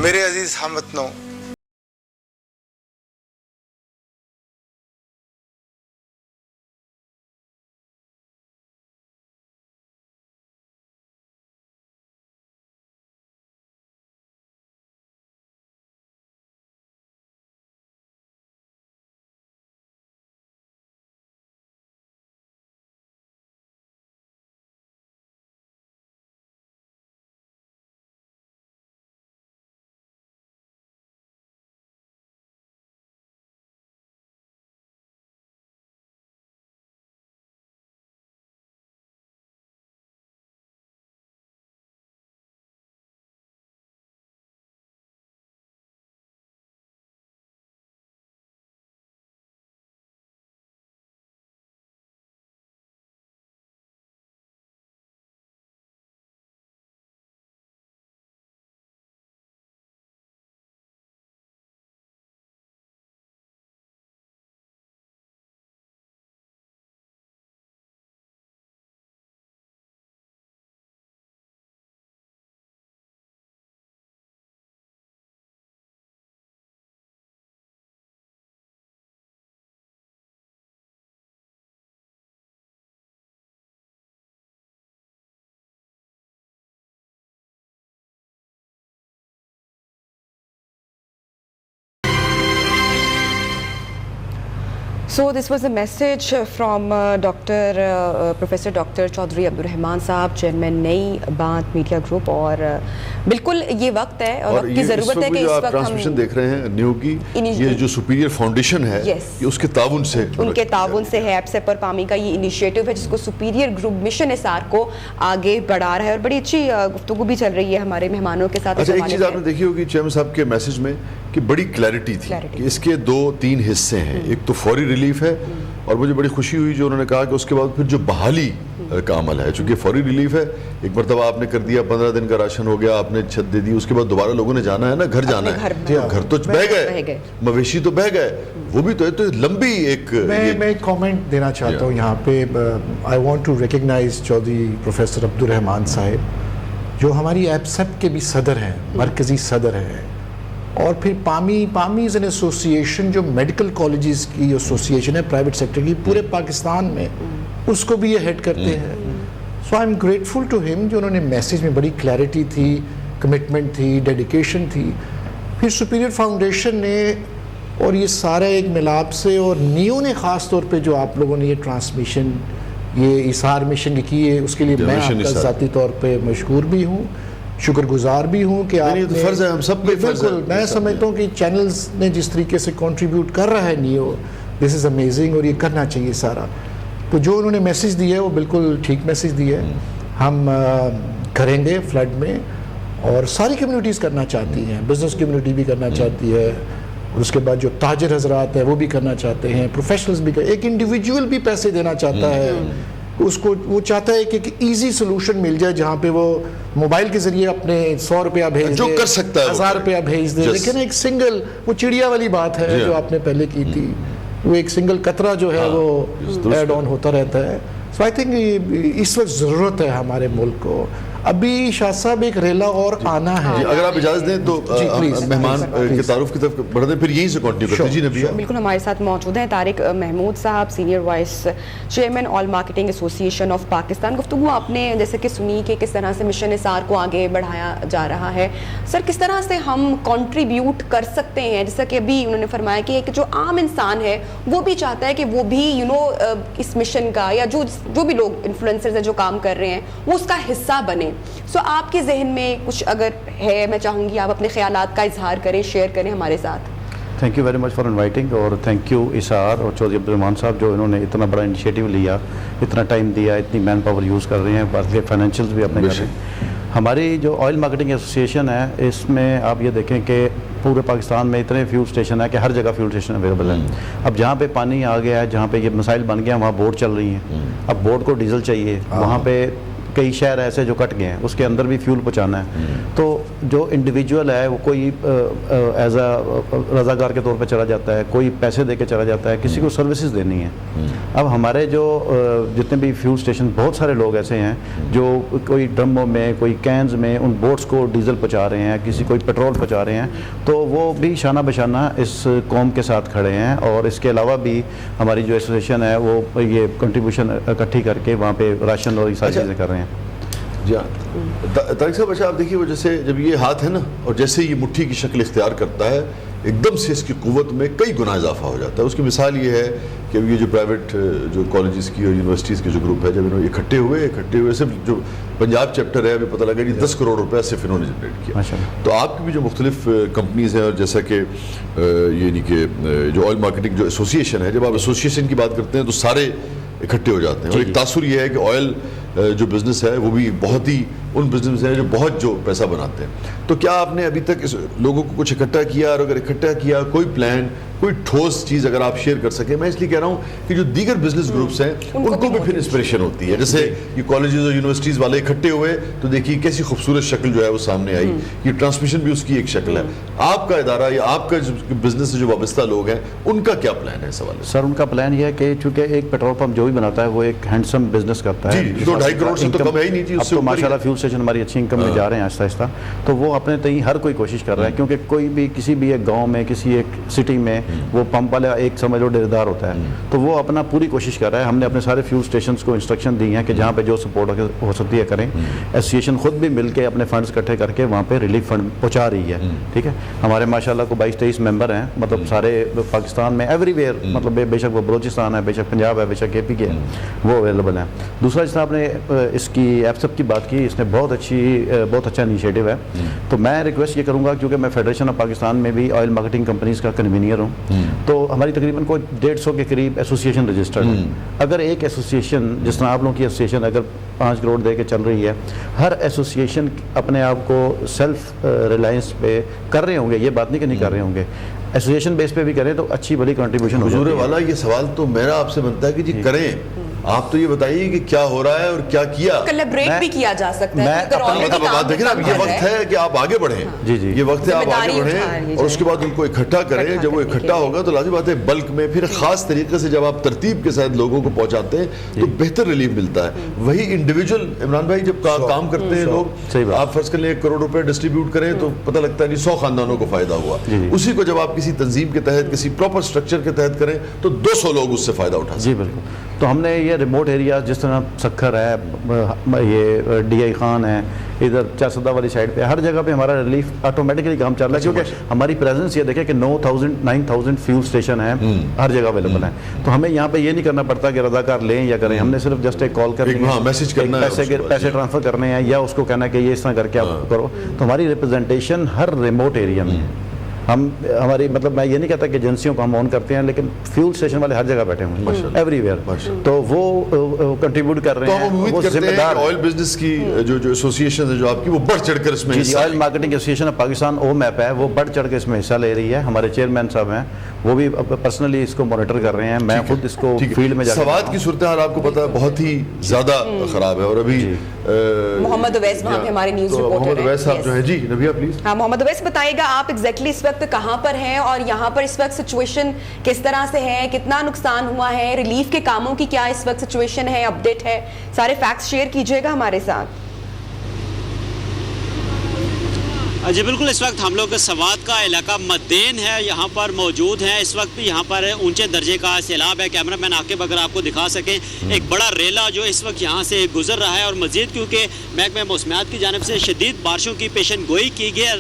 मेरे अजीज हमवतनों, So this was a message from Professor Dr. Chaudhry Abdur Rahman साहब, chairman नई बात मीडिया ग्रुप। और बिल्कुल ये वक्त है और वक्त की ज़रूरत है कि इस वक्त ट्रांसमिशन देख रहे हैं न्यू की, ये जो सुपीरियर फाउंडेशन है ये उसके ताउन से, उनके ताउन से है एप्सेप और पामी का ये इनिशिएटिव है जिसको सुपीरियर ग्रुप मिशन एसआर को आगे बढ़ा रहा है। और बड़ी अच्छी गुफ्तगू भी चल रही है हमारे मेहमानों के साथ। अच्छा, एक चीज़ आपने देखी होगी चेयरमैन साहब के मैसेज में कि बड़ी क्लैरिटी थी कि इसके 2-3 हिस्से हैं। एक तो फौरी रिलीफ है और मुझे बड़ी खुशी हुई जो उन्होंने कहा कि उसके बाद फिर जो बहाली का अमल है, चूँकि फौरी रिलीफ है, एक मरतबा आपने कर दिया, 15 दिन का राशन हो गया, आपने छत दे दी, उसके बाद दोबारा लोगों ने जाना है ना, घर जाना है, घर तो बह गए, मवेशी तो बह गए, वो भी तो है। तो लंबी एक मैं एक कमेंट देना चाहता हूँ यहाँ पे। I want to recognize Chaudhary professor Abdur Rahman साहब जो हमारी एप्सेप के भी सदर हैं, मरकज़ी सदर हैं। और फिर पामी इज़ एन एसोसिएशन जो मेडिकल कॉलेजेस की एसोसिएशन है प्राइवेट सेक्टर की पूरे पाकिस्तान में, उसको भी ये हेड करते हैं। So I am grateful to him जो उन्होंने मैसेज में बड़ी क्लैरिटी थी, कमिटमेंट थी, डेडिकेशन थी। फिर सुपीरियर फाउंडेशन ने और ये सारा एक मिलाप से और नियो ने ख़ास तौर पे जो आप लोगों ने ये ट्रांसमिशन ये इसार मिशन की है, उसके लिए मैं आपका ज़ाती तौर पे मशकूर भी हूँ, शुक्रगुजार भी हूँ कि आप तो फर्ज है, हम सब पे फर्ज है। बिल्कुल, मैं समझता हूँ कि चैनल्स ने जिस तरीके से कंट्रीब्यूट कर रहा है नियो, दिस इज़ अमेजिंग और ये करना चाहिए सारा। तो जो उन्होंने मैसेज दिया है वो बिल्कुल ठीक मैसेज दिया है। हम करेंगे फ्लड में, और सारी कम्युनिटीज़ करना चाहती हैं, बिज़नेस कम्युनिटी भी करना चाहती है, और उसके बाद जो ताजर हजरात है वो भी करना चाहते हैं, प्रोफेशनल्स भी एक इंडिविजुअल भी पैसे देना चाहता है, उसको वो चाहता है कि ईजी सोल्यूशन मिल जाए जहाँ पे वो मोबाइल के जरिए अपने 100 रुपया भेज जो कर सकता है 1000 रुपया भेज दे। लेकिन एक सिंगल वो चिड़िया वाली बात है जो आपने पहले की थी, वो एक सिंगल कतरा जो है वो ऐड ऑन होता रहता है। सो आई थिंक इस वक्त ज़रूरत है हमारे मुल्क को। अभी शाह साहब एक रेला और आना है, अगर आप इजाज़त दें तो मेहमान के तारुफ की तरफ बढ़ दें, फिर यहीं से कंटिन्यू करते। जी नबिया। बिल्कुल, हमारे साथ मौजूद हैं तारिक महमूद साहब, senior vice chairman all marketing association of Pakistan. गुफ्तगू आपने जैसे कि सुनी कि किस तरह से मिशन एसआर को आगे बढ़ाया जा रहा है। सर, किस तरह से हम कंट्रीब्यूट कर सकते हैं? जैसा कि अभी उन्होंने फरमाया कि एक जो आम इंसान है वो भी चाहता है कि वो भी इस मिशन का या जो भी लोग इन्फ्लुएंसर्स हैं जो काम कर रहे हैं वो उसका हिस्सा बने। सो आपके जहन में कुछ अगर है, मैं चाहूँगी आप अपने ख्यालात का इजहार करें, शेयर करें हमारे साथ। Thank you very much for inviting, और थैंक यू इसार और चौधरी अब्दुर रहमान साहब जो इन्होंने इतना बड़ा इनिशिएटिव लिया, इतना टाइम दिया, इतनी मैन पावर यूज़ कर रहे हैं, बाकी फाइनेंशियल्स भी अपने कर रहे हैं। हमारी जो ऑयल मार्केटिंग एसोसिएशन है इसमें आप ये देखें कि पूरे पाकिस्तान में इतने फ्यूल स्टेशन है कि हर जगह फ्यूल स्टेशन अवेलेबल है। अब जहाँ पे पानी आ गया है, जहाँ पे ये मसाइल बन गया, वहाँ बोट चल रही हैं। अब बोट को डीजल चाहिए, वहाँ पे کئی شہر ایسے جو کٹ گئے ہیں, اس کے اندر بھی فیول پہنچانا ہے. تو جو انڈیویجول ہے وہ کوئی ایز اے رضاکار کے طور پہ چلا جاتا ہے, کوئی پیسے دے کے چلا جاتا ہے, کسی کو سروسز دینی ہے. اب ہمارے جو جتنے بھی فیول اسٹیشن, بہت سارے لوگ ایسے ہیں جو کوئی ڈرموں میں, کوئی کینز میں ان بوٹس کو ڈیزل پہنچا رہے ہیں, کسی کوئی پیٹرول پہنچا رہے ہیں. تو وہ بھی شانہ بشانہ اس قوم کے ساتھ کھڑے ہیں. اور اس کے علاوہ بھی ہماری جو ایسوسیشن ہے وہ یہ کنٹریبیوشن اکٹھی کر کے وہاں پہ راشن اور یہ ساری چیزیں کر رہے ہیں. جی ہاں طارق صاحب, اچھا آپ دیکھیے وہ جیسے جب یہ ہاتھ ہے نا, اور جیسے یہ مٹھی کی شکل اختیار کرتا ہے, ایک دم سے اس کی قوت میں کئی گنا اضافہ ہو جاتا ہے. اس کی مثال یہ ہے کہ یہ جو پرائیویٹ جو کالجز کی اور یونیورسٹیز کے جو گروپ ہے, جب انہوں نے اکٹھے ہوئے صرف جو پنجاب چیپٹر ہے, ابھی پتہ لگا کہ 10 کروڑ روپیہ صرف انہوں نے جنریٹ کیا. تو آپ کی بھی جو مختلف کمپنیز ہیں, اور جیسا کہ یعنی کہ جو آئل مارکیٹنگ جو ایسوسیشن ہے, جب آپ ایسوسیشن کی بات کرتے ہیں تو سارے اکٹھے ہو جاتے ہیں. اور ایک تاثر یہ ہے کہ آئل جو بزنس ہے وہ بھی بہت ہی ان بزنس ہیں جو بہت جو پیسہ بناتے ہیں. تو کیا آپ نے ابھی تک اس لوگوں کو کچھ اکٹھا کیا, اور اگر اکٹھا کیا کوئی پلان, کوئی ٹھوس چیز اگر آپ شیئر کر سکیں؟ میں اس لیے کہہ رہا ہوں کہ جو دیگر بزنس گروپس ہیں ان کو بھی پھر انسپریشن ہوتی ہے. جیسے یہ کالجز اور یونیورسٹیز والے اکٹھے ہوئے تو دیکھیے کیسی خوبصورت شکل جو ہے وہ سامنے آئی. یہ ٹرانسمیشن بھی اس کی ایک شکل ہے. آپ کا ادارہ یا آپ کا بزنس سے جو وابستہ لوگ ہیں ان کا کیا پلان ہے اس حوالے سے؟ سر ان کا پلان یہ ہے کہ چونکہ ایک پیٹرول پمپ جو بھی بناتا ہے وہ ایک ہینڈسم بزنس کرتا ہے. 2.5 کروڑ سے تو کم ہے ہی نہیں. اب تو ماشاء اللہ فیول اسٹیشن ہماری اچھی انکم میں جا رہے ہیں آہستہ آہستہ. تو وہ اپنے تئیں ہر کوئی کوشش کر رہا ہے, کیونکہ کوئی بھی کسی بھی ایک گاؤں میں, کسی ایک سٹی میں وہ پمپ والا ایک سمجھ لو ڈیرے دار ہوتا ہے. تو وہ اپنا پوری کوشش کر رہا ہے. ہم نے اپنے سارے فیول اسٹیشنز کو انسٹرکشن دی ہیں کہ جہاں پہ جو سپورٹ ہو سکتی ہے کریں. ایسوسیشن خود بھی مل کے اپنے فنڈز اکٹھے کر کے وہاں پہ ریلیف فنڈ پہنچا رہی ہے. ٹھیک ہے, ہمارے ماشاء اللہ کو 22-23 ممبر ہیں, مطلب سارے پاکستان میں ایوری ویئر, مطلب بے شک وہ بلوچستان ہے, بے شک پنجاب ہے, بے شک AP کے وہ اویلیبل ہیں. دوسرا جس طرح آپ نے اس کی ایپسپ کی بات کی, اس نے بہت اچھا انیشیٹو ہے. تو میں ریکویسٹ یہ کروں گا, کیونکہ میں فیڈریشن آف پاکستان میں بھی آئل مارکیٹنگ کمپنیز کا کنوینئر ہوں, تو ہماری تقریباً کوئی 150 کے قریب ایسوسیشن رجسٹرڈ ہے. اگر ایک ایسوسیشن جس طرح آپ لوگوں کی ایسوسیشن اگر 5 کروڑ دے کے چل رہی ہے, ہر ایسوسیشن اپنے آپ کو سیلف ریلائنس پہ کر رہے ہوں گے, یہ بات نہیں کہ نہیں کر رہے ہوں گے, ایسوسیشن بیس پہ بھی کریں تو اچھی بڑی کنٹریبیوشن ہو جاتی ہے. والا یہ سوال تو میرا آپ سے بنتا ہے کہ جی کریں, آپ تو یہ بتائیے کہ کیا ہو رہا ہے اور کیا کیا. کلیبریٹ بھی کیا جا سکتا ہے. دیکھیں اب یہ وقت ہے کہ آپ آگے بڑھیں. جی جی, یہ وقت ہے آپ آگے بڑھیں اور اس کے بعد ان کو اکٹھا کریں. جب وہ اکٹھا ہوگا تو لازم بات ہے بلک میں, پھر خاص طریقے سے جب آپ ترتیب کے ساتھ لوگوں کو پہنچاتے ہیں تو بہتر ریلیف ملتا ہے. وہی انڈیویجول عمران بھائی جب کام کرتے ہیں لوگ, آپ فرض کر لیں 1 کروڑ روپے ڈسٹریبیوٹ کریں تو پتہ لگتا ہے 100 خاندانوں کو فائدہ ہوا. اسی کو جب آپ کسی تنظیم کے تحت, کسی پراپر اسٹرکچر کے تحت کریں تو 200 لوگ اس سے فائدہ اٹھا سکتے ہیں. جی بالکل. تو ہم نے یہ ریموٹ ایریا جس طرح سکھر ہے, یہ DI خان ہے, ادھر چارسدہ والی سائڈ پہ, ہر جگہ پہ ہمارا ریلیف آٹومیٹکلی کام چل رہا ہے, کیونکہ ہماری پریزنس یہ دیکھیں کہ 9,000 فیول اسٹیشن ہیں, ہر جگہ اویلیبل ہیں. تو ہمیں یہاں پہ یہ نہیں کرنا پڑتا کہ رضاکار لیں یا کریں, ہم نے صرف جسٹ ایک کال کرنی ہے, میسج کرنا ہے, پیسے ٹرانسفر کرنے ہیں, یا اس کو کہنا ہے کہ یہ اس طرح کر کے آپ کرو. تو ہماری ریپرزنٹیشن ہر ریموٹ ایریا میں ہے. ہماری مطلب میں یہ نہیں کہتا کہ ایجنسیوں کو ہم آن کرتے ہیں, لیکن فیول اسٹیشن والے ہر جگہ بیٹھے ہوئے ہیں, ایوری ویئر. تو وہ کنٹریبیوٹ کر رہے ہیں, وہ ذمہ دار. آئل بزنس کی جو ایسوسیشن ہے جو آپ کی, وہ بڑھ چڑھ کر اس میں oil marketing association of Pakistan OMAP ہے, وہ بڑھ چڑھ کے اس میں حصہ لے رہی ہے. ہمارے چیئرمین صاحب ہیں, وہ بھی پرسنلی اس کو مانیٹر کر رہے ہیں. میں خود اس کو فیلڈ میں سوات کی صورتحال آپ کو پتا ہے بہت ہی زیادہ خراب ہے. اور ابھی محمد اویس وہاں پہ ہمارے نیوز رپورٹر ہیں. محمد اویس صاحب جو ہیں, جی نبیہ پلیز. ہاں محمد اویس, بتائیے گا آپ ایگزیکٹلی اس وقت کہاں پر ہیں, اور یہاں پر اس وقت سچویشن کس طرح سے ہے, کتنا نقصان ہوا ہے, ریلیف کے کاموں کی کیا اس وقت سچویشن ہے, اپڈیٹ ہے, سارے فیکٹس شیئر کیجئے گا ہمارے ساتھ. جی بالکل, اس وقت ہم لوگ سوات کا علاقہ مدین ہے, یہاں پر موجود ہیں. اس وقت بھی یہاں پر اونچے درجے کا سیلاب ہے. کیمرہ مین عاقب اگر آپ کو دکھا سکیں, ایک بڑا ریلا جو اس وقت یہاں سے گزر رہا ہے. اور مزید کیونکہ محکمہ موسمیات کی جانب سے شدید بارشوں کی پیشن گوئی کی گئی ہے,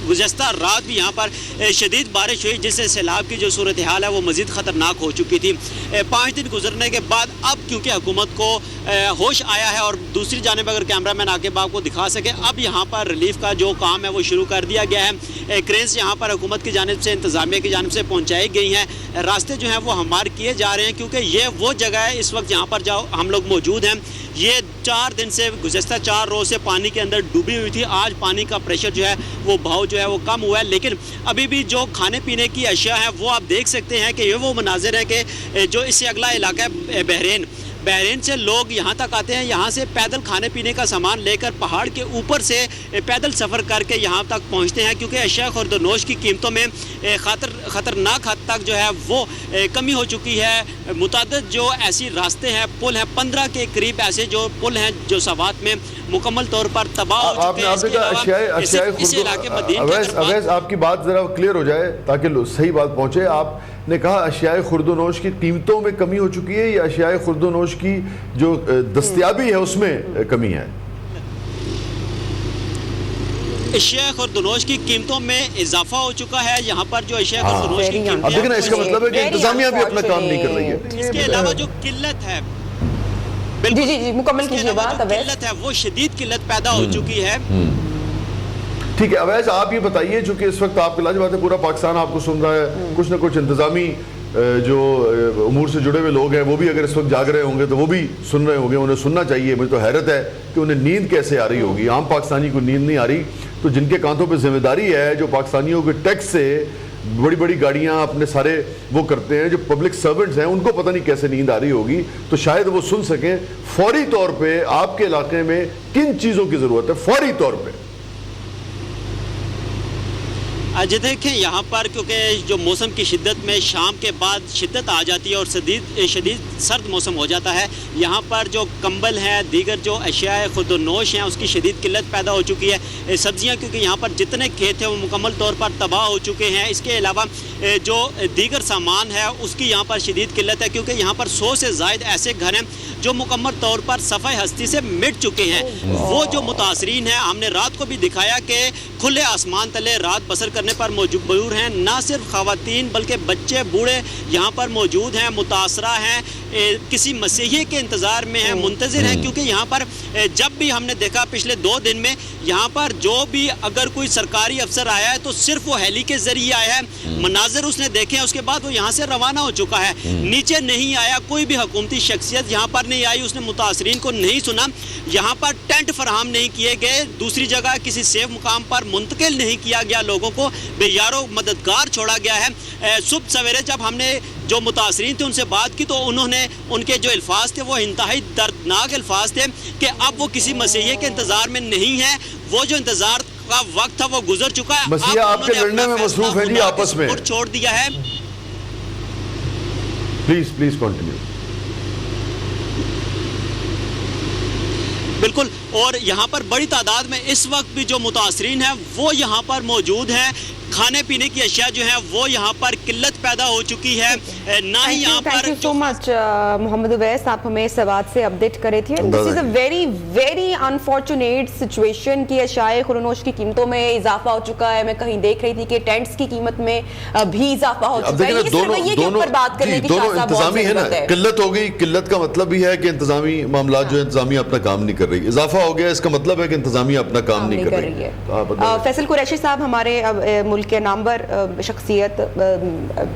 گزشتہ رات بھی یہاں پر شدید بارش ہوئی, جس سے سیلاب کی جو صورتحال ہے وہ مزید خطرناک ہو چکی تھی. 5 دن گزرنے کے بعد اب کیونکہ حکومت کو ہوش آیا ہے, اور دوسری جانب اگر کیمرہ مین عاقب آپ کو دکھا سکے, اب یہاں پر ریلیف کا جو کام ہے وہ شروع کر دیا گیا ہے. کرینز یہاں پر حکومت کی جانب سے, انتظامیہ کی جانب سے پہنچائی گئی ہیں. راستے جو ہیں وہ ہموار کیے جا رہے ہیں, کیونکہ یہ وہ جگہ ہے اس وقت یہاں پر جو ہم لوگ موجود ہیں. یہ 4 دن سے, گزشتہ 4 روز سے پانی کے اندر ڈوبی ہوئی تھی. آج پانی کا پریشر جو ہے وہ بہاؤ جو ہے وہ کم ہوا ہے, لیکن ابھی بھی جو کھانے پینے کی اشیاء ہیں وہ آپ دیکھ سکتے ہیں کہ یہ وہ مناظر ہیں کہ جو اس سے اگلا علاقہ ہے بحرین. बहरीन से लोग यहाँ तक आते हैं, यहाँ से पैदल खाने पीने का सामान लेकर पहाड़ के ऊपर से पैदल सफ़र करके यहाँ तक पहुँचते हैं, क्योंकि अशिया खुर्दनोश की कीमतों में ख़तरनाक हद तक जो है वो कमी हो चुकी है। मुतअद्दिद जो ऐसी रास्ते हैं, पुल हैं, 15 के करीब ऐसे जो पुल हैं जो सवात में मुकम्मल तौर पर तबाह हो चुके हैं। इसके अलावा अवैस आपकी बात ज़रा क्लियर हो जाए ताकि सही बात पहुँचे। आपने कहा अशियाए खुर्दनोश की कीमतों में कमी हो चुकी है या अशियाए खुर्दनोश की जो दस्तयाबी है उसमें कमी है? अशिया खुर्दनोश की कीमतों में इजाफा हो चुका है। यहाँ पर जो अशिया खुर्दनोश की कीमतें, अब देखना इसका मतलब है कि इंतजामिया भी अपना काम नहीं कर रही है। इसके अलावा जो किल्लत है, जी मुकम्मल कीजिए बात। किल्लत है वो शदीद किल्लत पैदा हो चुकी है। ठीक है अवैस, आप ये बताइए, चूंकि इस वक्त आपके लाज बात है पूरा पाकिस्तान आपको सुन रहा है, कुछ ना कुछ इंतजामी जो उमूर से जुड़े हुए लोग हैं वो भी अगर इस वक्त जाग रहे होंगे तो वो भी सुन रहे होंगे, उन्हें सुनना चाहिए। मुझे तो हैरत है कि उन्हें नींद कैसे आ रही होगी, आम पाकिस्तानी को नींद नहीं आ रही, तो जिनके कांधों पे जिम्मेदारी है, जो पाकिस्तानियों के टैक्स से बड़ी बड़ी गाड़ियां अपने सारे वो करते हैं, जो पब्लिक सर्वेंट्स हैं, उनको पता नहीं कैसे नींद आ रही होगी, तो शायद वो सुन सकें फौरी तौर पे आपके इलाके में किन चीज़ों की ज़रूरत है फौरी तौर पे। आज देखें यहाँ पर, क्योंकि जो मौसम की शिद्दत में शाम के बाद शिद्दत आ जाती है और शदीद सर्द मौसम हो जाता है, यहाँ पर जो कंबल हैं, दीगर जो अशियाए खुर्दनोश हैं उसकी शदीद किल्लत पैदा हो चुकी है। सब्जियाँ, क्योंकि यहाँ पर जितने खेत हैं वो मुकम्मल तौर पर तबाह हो चुके हैं। इसके अलावा जो दीगर सामान है उसकी यहाँ पर शदीद किल्लत है, क्योंकि यहाँ पर 100 से ज़ायद ऐसे घर हैं जो मुकम्मल तौर पर सफ़ाई हस्ती से मिट चुके हैं। वो जो मुतासरीन हैं, हमने रात को भी दिखाया कि खुले आसमान तले रात बसर करने पर मजबूर हैं। ना सिर्फ ख़वातीन बल्कि बच्चे बूढ़े यहाँ पर मौजूद हैं, मुतासरा हैं, किसी मसीही के इंतज़ार में हैं, मुंतज़िर हैं, क्योंकि यहाँ पर जब भी हमने देखा पिछले 2 दिन में यहाँ पर जो भी अगर कोई सरकारी अफसर आया है तो सिर्फ वो हेली के ज़रिए आया है, मनाजिर उसने देखे हैं, उसके बाद वो यहाँ से रवाना हो चुका है, नीचे नहीं आया। कोई भी हुकूमती शख्सियत यहाँ पर नहीं आई, उसने मुतासरीन को नहीं सुना। यहाँ पर टेंट फराहम नहीं किए गए, दूसरी जगह किसी सेफ मुकाम पर मुंतकिल नहीं किया गया, लोगों को बेयारो मददगार छोड़ा गया है। सुबह सवेरे जब हमने जो मुतासरीन थे उनसे बात की तो उन्होंने, उनके जो अल्फाज थे वो इंतहाई दर्दनाक अल्फाज थे कि अब वो किसी मसीही के इंतज़ार में नहीं है, वो जो इंतज़ार का वक्त था वो गुजर चुका है। मसीहा आपके लड़ने में मसरूफ है जी आपस में, छोड़ दिया है। Please continue. बिल्कुल, और यहाँ पर बड़ी तादाद में इस वक्त भी जो मुतासरीन हैं वो यहाँ पर मौजूद हैं। खाने पीने की अशिया जो है वो यहाँ पर किल्लत पैदा हो चुकी है। ना ही यहाँ पर thank you so much Mohammad Uwais, आप हमें सवाद से अपडेट करे थे। This is a very very unfortunate situation कि अशियाए खुर्दनोश की कीमतों में इजाफा हो चुका है। मैं कहीं देख रही थी कि टेंट्स की कीमत में भी इजाफा हो चुका है। दोनों इंतजामी है ना, किल्लत हो गई, किल्लत का मतलब भी है कि इंतजामी मामला जो इंतजामी अपना काम नहीं कर रही, इजाफा हो गया इसका मतलब है कि इंतजामी अपना काम नहीं कर रही है। फैसल कुरैशी साहब हमारे के नामवर शख्सियत,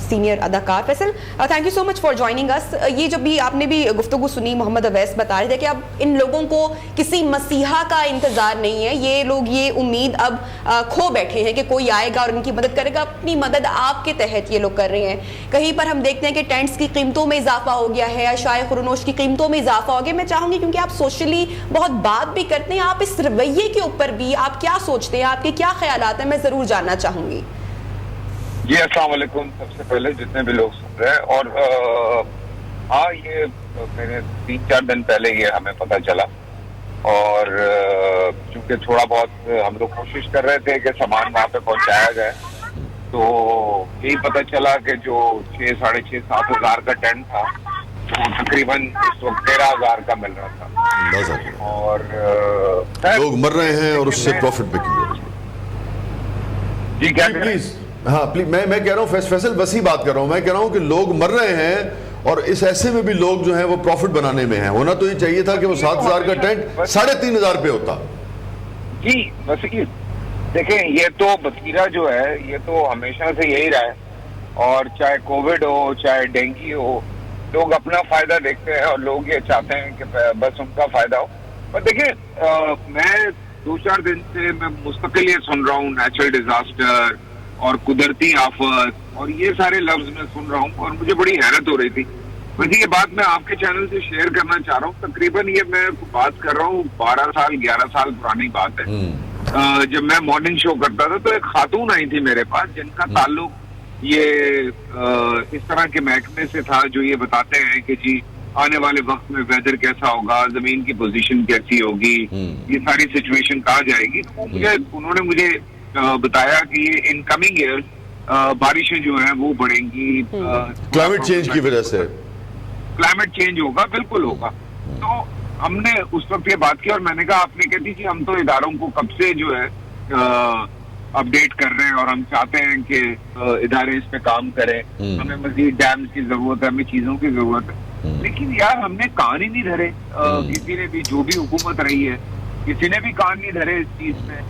सीनियर अदाकार। Faisal, thank you so much for joining us. ये जब भी आपने भी गुफ्तगू सुनी, मोहम्मद उवैस बता रहे थे कि अब इन लोगों को किसी मसीहा का इंतजार नहीं है, ये लोग ये उम्मीद अब खो बैठे हैं कि कोई आएगा और इनकी मदद करेगा। अपनी मदद आपके तहत ये लोग कर रहे हैं। कहीं पर हम देखते हैं कि टेंट्स की कीमतों में इजाफा हो गया है, अशियाए खुर्दनोश की कीमतों में इजाफा हो गया। मैं चाहूंगी, क्योंकि आप सोशली बहुत बात भी करते हैं, आप इस रवैये के ऊपर भी आप क्या सोचते हैं, आपके क्या ख्यालात हैं, मैं जरूर जानना चाहूंगी। जी अस्सलाम वालेकुम, सबसे पहले जितने भी लोग सुन रहे हैं। और हाँ, ये मैंने 3-4 दिन पहले ये हमें पता चला, और चूंकि थोड़ा बहुत हम लोग कोशिश कर रहे थे कि सामान वहाँ पे पहुँचाया जाए, तो यही पता चला कि जो 6, 6,500-7 हज़ार का टेंट था वो तकरीबन इस वक्त 13,000 का मिल रहा था, और लोग मर रहे हैं और उससे प्रॉफिट मेकिंग हो रही है। जी क्या प्लीज, हाँ प्लीज, मैं कह रहा हूँ फैसल वसी बात कर रहा हूँ, मैं कह रहा हूँ कि लोग मर रहे हैं और इस ऐसे में भी लोग जो हैं वो प्रॉफिट बनाने में हैं। होना तो ये चाहिए था कि वो 7,000 का टेंट 3,500 पे होता। जी वसीर, देखें, ये तो बसीरा जो है ये तो हमेशा से यही रहा है, और चाहे कोविड हो चाहे डेंगू हो, लोग अपना फायदा देखते हैं और लोग ये चाहते हैं कि बस उनका फायदा हो। पर देखिए, मैं 2-4 दिन से मैं मुस्तकिल ये सुन रहा हूँ नेचुरल डिजास्टर और कुदरती आफत और ये सारे लफ्ज मैं सुन रहा हूँ, और मुझे बड़ी हैरत हो रही थी वैसे ये बात मैं आपके चैनल से शेयर करना चाह रहा हूँ. तकरीबन ये मैं बात कर रहा हूँ 12 साल 11 साल पुरानी बात है. जब मैं मॉर्निंग शो करता था तो एक खातून आई थी मेरे पास जिनका ताल्लुक ये इस तरह के महकमे से था जो ये बताते हैं कि जी आने वाले वक्त में वेदर कैसा होगा, जमीन की पोजीशन कैसी होगी, ये सारी सिचुएशन कहाँ जाएगी. तो उन्होंने मुझे बताया कि ये इन कमिंग ईयर्स बारिशें जो हैं वो बढ़ेंगी. क्लाइमेट चेंज की वजह से क्लाइमेट चेंज होगा, बिल्कुल होगा. तो हमने उस वक्त ये बात की और मैंने कहा, आपने कहती कि हम तो इदारों को कब से जो है अपडेट कर रहे हैं और हम चाहते हैं कि इदारे इस पे काम करें, हमें मजीद डैम्स की जरूरत है, हमें चीजों की जरूरत है. लेकिन यार हमने कान ही नहीं धरे. किसी ने भी, जो भी हुकूमत रही है, किसी ने भी कान नहीं धरे इस चीज में.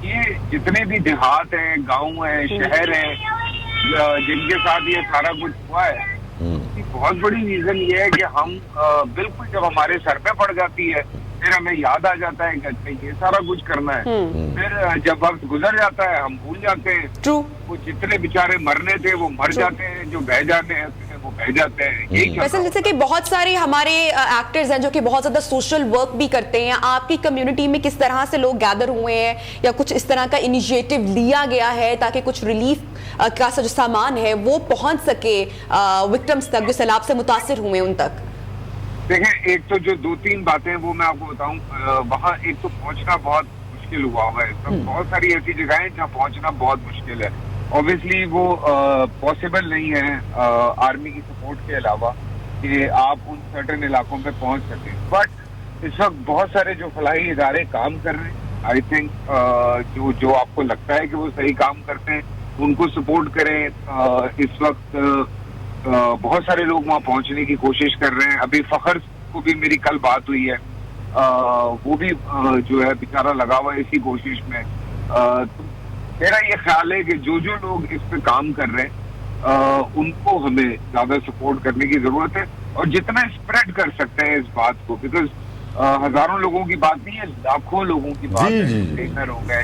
ये जितने भी देहात हैं, गांव हैं, शहर हैं, जिनके साथ ये सारा कुछ हुआ है, बहुत बड़ी रीजन ये है कि हम बिल्कुल जब हमारे सर पे पड़ जाती है फिर हमें याद आ जाता है कि अच्छा ये सारा कुछ करना है. फिर जब वक्त गुजर जाता है हम भूल जाते हैं. वो जितने बेचारे मरने थे वो मर जाते हैं, जो बह जाते हैं वो बह जाते हैं. वैसे जैसे कि बहुत सारे हमारे एक्टर्स हैं जो कि बहुत ज्यादा सोशल वर्क भी करते हैं. आपकी कम्युनिटी में किस तरह से लोग गैदर हुए हैं या कुछ इस तरह का इनिशिएटिव लिया गया है ताकि कुछ रिलीफ का जो सामान है वो पहुंच सके विक्टिम्स तक, जो सैलाब से मुतासिर हुए उन तक? देखें, एक तो जो 2-3 बातें वो मैं आपको बताऊं, वहाँ एक तो पहुंचना बहुत मुश्किल हुआ है. बहुत सारी ऐसी जगहें हैं जहाँ पहुंचना बहुत मुश्किल है. ऑब्वियसली वो पॉसिबल नहीं है आर्मी की सपोर्ट के अलावा कि आप उन सर्टेन इलाकों पे पहुंच सकें. बट इस वक्त बहुत सारे जो फलाही इदारे काम कर रहे हैं, आई थिंक जो आपको लगता है कि वो सही काम करते हैं उनको सपोर्ट करें. इस वक्त बहुत सारे लोग वहाँ पहुंचने की कोशिश कर रहे हैं. अभी फखर को भी मेरी कल बात हुई है, वो भी जो है बेचारा लगा हुआ है इसी कोशिश में. मेरा ये ख्याल है कि जो लोग इस पे काम कर रहे हैं उनको हमें ज्यादा सपोर्ट करने की जरूरत है और जितना स्प्रेड कर सकते हैं इस बात को, बिकॉज हजारों लोगों की बात नहीं है, लाखों लोगों की बात है. हो गए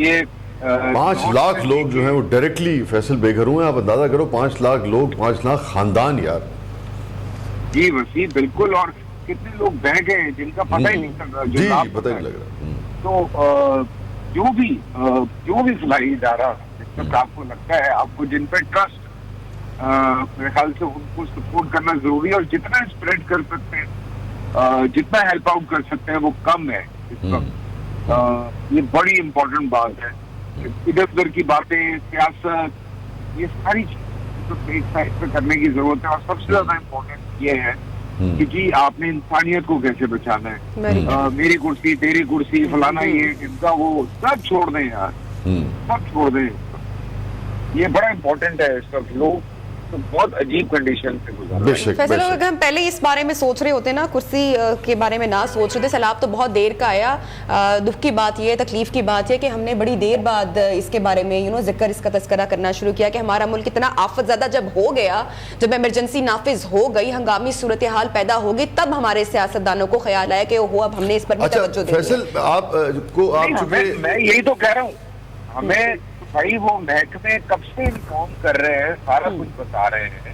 ये 5 लाख लोग जो हैं वो डायरेक्टली फैसल बेघर हुए हैं. आप अंदाजा करो, 5 लाख लोग, 5 लाख खानदान यार. जी वसी, बिल्कुल. और कितने लोग बह गए जिनका पता ही नहीं चल रहा. जी पता ही नहीं लग रहा. तो जो भी फलाही इदारा आपको लगता है, आपको जिन पे ट्रस्ट, मेरे ख्याल से उनको सपोर्ट करना जरूरी है. और जितना स्प्रेड कर सकते हैं, जितना हेल्प आउट कर सकते हैं वो कम है इस वक्त. ये बड़ी इम्पोर्टेंट बात है. इधर उधर की बातें, सियासत, ये सारी चीजें एक साइड पे करने की जरूरत है. और सबसे ज्यादा इम्पोर्टेंट ये है कि जी आपने इंसानियत को कैसे बचाना है. मेरी कुर्सी, तेरी कुर्सी, फलाना ये इनका वो सब छोड़ दें यार, सब छोड़ दें. ये बड़ा इम्पोर्टेंट है. इस वक्त लोग तो बहुत अजीब कंडीशन से गुजर रहे हैं. फैसल, अगर हम पहले इस बारे में सोच रहे होते ना, कुर्सी के बारे में ना सोच रहे थे, सैलाब तो बहुत देर का आया. दुख की बात ये, तकलीफ की बात ये कि हमने बड़ी देर बाद इसके बारे में जिक्र, इसका तस्करा करना शुरू किया कि हमारा मुल्क इतना आफत ज़्यादा जब हो गया, जब इमरजेंसी नाफिज हो गई, हंगामी सूरत हाल पैदा हो गई, तब हमारे सियासतदानों को ख्याल आया कि ओहो अब हमने इस पर भी तवज्जो देनी है. फैसल, मैं यही तो कह रहा हूँ, हमें भाई वो महकमे कब से इन्फॉर्म कर रहे हैं, सारा कुछ बता रहे हैं,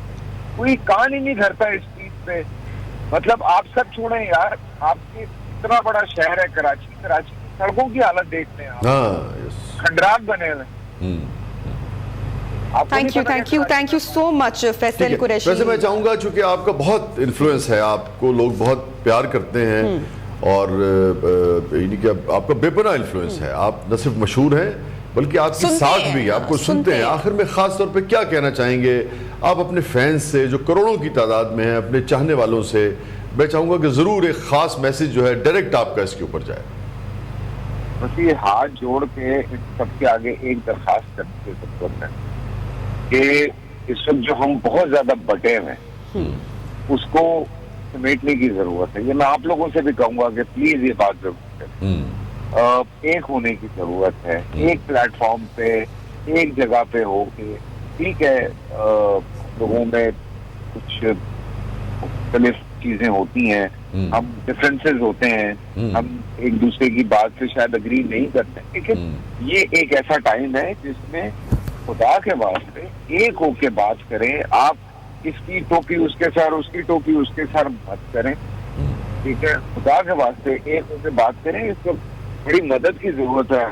कोई कान ही नहीं धरता इस चीज पे. मतलब आप सब छोड़ें यार, आपके इतना बड़ा शहर है कराची की सड़कों की हालत देखते हैं आप, खंडरात बने हुए. Thank you so much Faisal Qureshi. वैसे मैं चाहूंगा, चूंकि आपका बहुत इन्फ्लुएंस है, आपको लोग बहुत प्यार करते हैं और यानी कि आपका बेपनाह इन्फ्लुएंस है. आप न सिर्फ मशहूर हैं बल्कि आपकी साथ भी आपको सुनते हैं. आखिर में खास तौर पे क्या कहना चाहेंगे आप अपने फैंस से जो करोड़ों की तादाद में हैं, अपने चाहने वालों से? मैं चाहूंगा कि जरूर एक खास मैसेज जो है डायरेक्ट आपका इसके ऊपर जाए. बस ये हाथ जोड़ के सबके आगे एक दरखास्त करते हैं कि इस वक्त जो हम बहुत ज्यादा बटे हैं उसको समेटने की जरूरत है. ये मैं आप लोगों से भी कहूंगा कि प्लीज ये बात जरूर करें. एक होने की जरूरत है, एक प्लेटफॉर्म पे, एक जगह पे हो के. ठीक है, लोगों में कुछ मुख्तलिफ चीजें होती हैं, हम डिफरेंसेस होते हैं, हम एक दूसरे की बात से शायद अग्री नहीं करते, लेकिन ये एक ऐसा टाइम है जिसमें खुदा के वास्ते एक होके बात करें. आप اس کی ٹوپی اس کے سر, اس کی ٹوپی اس کے سر مت کریں, ٹھیک ہے. خدا کے واسطے ایک سے بات کریں. اس کو بڑی مدد کی ضرورت ہے,